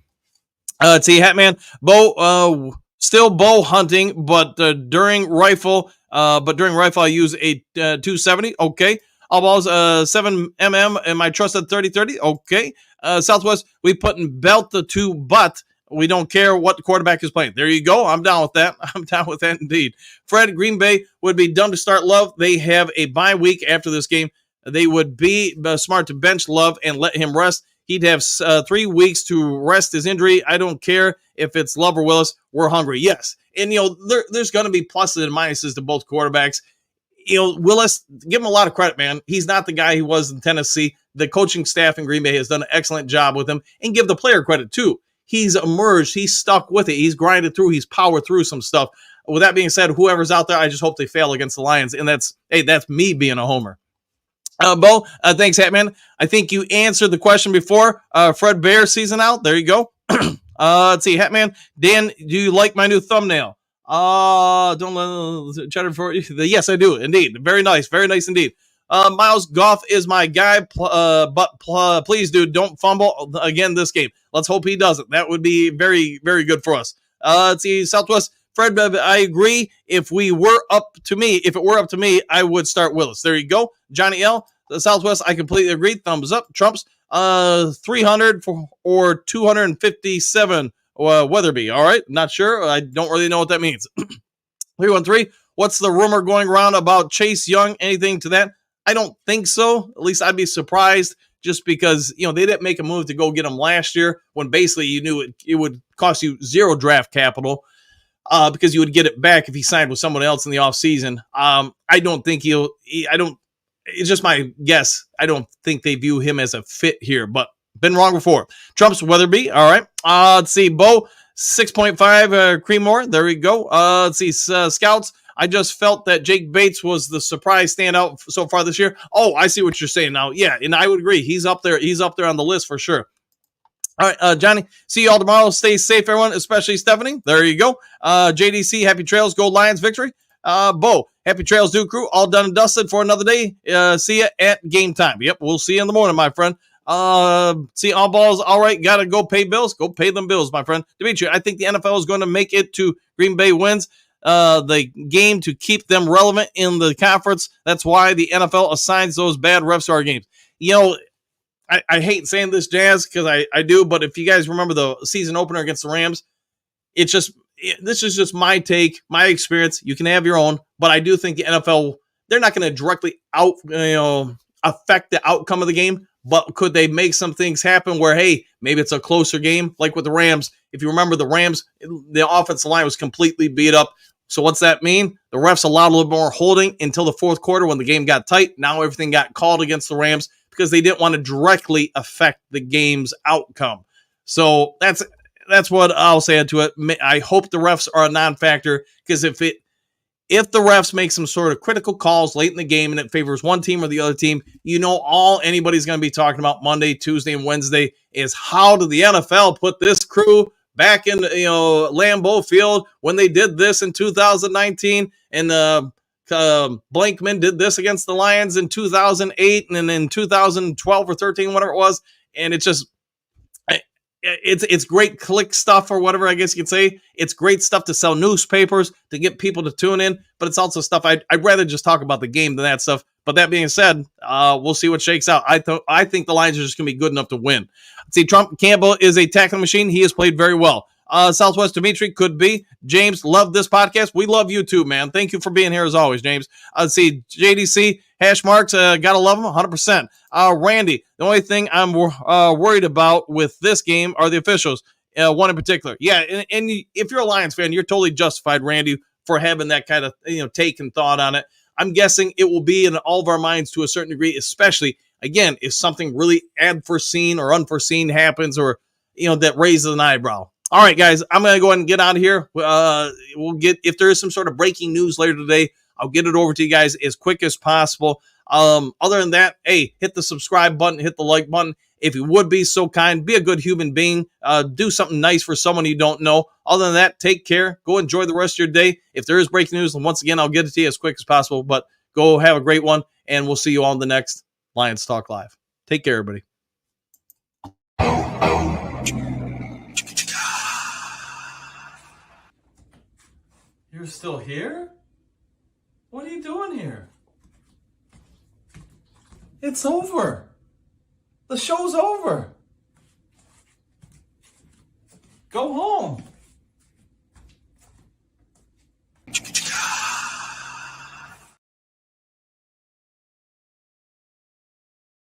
Hatman, Bo, still bow hunting, but during rifle, I use a 270. Okay. All balls, 7mm, and my trusted 30-30. Okay. Southwest, we putting belt to butt. We don't care what the quarterback is playing. There you go. I'm down with that. I'm down with that indeed. Fred, Green Bay would be dumb to start Love. They have a bye week after this game. They would be smart to bench Love and let him rest. He'd have 3 weeks to rest his injury. I don't care if it's Love or Willis. We're hungry. Yes. And, there's going to be pluses and minuses to both quarterbacks. Willis, give him a lot of credit, man. He's not the guy he was in Tennessee. The coaching staff in Green Bay has done an excellent job with him, and give the player credit too. He's emerged. He's stuck with it. He's grinded through. He's powered through some stuff. With that being said, whoever's out there, I just hope they fail against the Lions. And that's me being a homer. Bo, thanks, Hatman. I think you answered the question before. Fred Bear season out. There you go. Let's see, Hatman. Dan, do you like my new thumbnail? Don't cheddar for you. Yes, I do indeed. Very nice indeed. Miles Goff is my guy, but please, dude, don't fumble again this game. Let's hope he doesn't. That would be very, very good for us. Let's see, Southwest. Fred, I agree. If it were up to me, I would start Willis. There you go. Johnny L. The Southwest, I completely agree. Thumbs up. Trumps, 300 or 257. Weatherby. All right. Not sure. I don't really know what that means. 313. What's the rumor going around about Chase Young? Anything to that? I don't think so. At least I'd be surprised just because, they didn't make a move to go get him last year when basically you knew it would cost you zero draft capital. Because you would get it back if he signed with someone else in the offseason. I don't think it's just my guess. I don't think they view him as a fit here, but been wrong before. Trump's Weatherby. All right. Let's see. Bo, 6.5, Creemore. There we go. Let's see. Scouts. I just felt that Jake Bates was the surprise standout so far this year. Oh, I see what you're saying now. Yeah, and I would agree. He's up there. He's up there on the list for sure. All right, Johnny, see you all tomorrow. Stay safe, everyone, especially Stephanie. There you go. JDC, happy trails. Go Lions victory. Bo, Happy trails, Duke Crew. All done and dusted for another day. See you at game time. Yep, we'll see you in the morning, my friend. See, all balls, all right. Got to go pay bills. Go pay them bills, my friend. Dimitri, I think the NFL is going to make it to Green Bay wins the game to keep them relevant in the conference. That's why the NFL assigns those bad refs to our games. You know, I hate saying this, Jazz, because I do, but if you guys remember the season opener against the Rams, this is just my take, my experience. You can have your own, but I do think the NFL, they're not going to directly affect the outcome of the game, but could they make some things happen where, hey, maybe it's a closer game, like with the Rams. If you remember the Rams, the offensive line was completely beat up. So what's that mean? The refs allowed a little more holding until the fourth quarter when the game got tight. Now everything got called against the Rams because they didn't want to directly affect the game's outcome. So that's what I'll say to it. I hope the refs are a non-factor, because if the refs make some sort of critical calls late in the game and it favors one team or the other team, all anybody's going to be talking about Monday, Tuesday, and Wednesday is how did the NFL put this crew back in Lambeau Field when they did this in 2019, and Blankman did this against the Lions in 2008, and then in 2012 or 13, whatever it was, and it's just. It's great click stuff, or whatever I guess you could say. It's great stuff to sell newspapers, to get people to tune in, but it's also stuff I'd rather just talk about the game than that stuff. But that being said, we'll see what shakes out. I think the Lions are just going to be good enough to win. See, Trump Campbell is a tackling machine. He has played very well. Southwest Dimitri could be. James, love this podcast. We love you too, man. Thank you for being here as always, James. See, JDC, hash marks, gotta love them, 100%. Randy, the only thing I'm worried about with this game are the officials, one in particular. Yeah, and if you're a Lions fan, you're totally justified, Randy, for having that kind of take and thought on it. I'm guessing it will be in all of our minds to a certain degree, especially, again, if something really unforeseen happens, or that raises an eyebrow. All right, guys, I'm going to go ahead and get out of here. We'll get, if there is some sort of breaking news later today, I'll get it over to you guys as quick as possible. Other than that, hey, hit the subscribe button, hit the like button. If you would be so kind, be a good human being. Do something nice for someone you don't know. Other than that, take care. Go enjoy the rest of your day. If there is breaking news, and once again, I'll get it to you as quick as possible. But go have a great one, and we'll see you on the next Lions Talk Live. Take care, everybody. You're still here? What are you doing here? It's over. The show's over. Go home.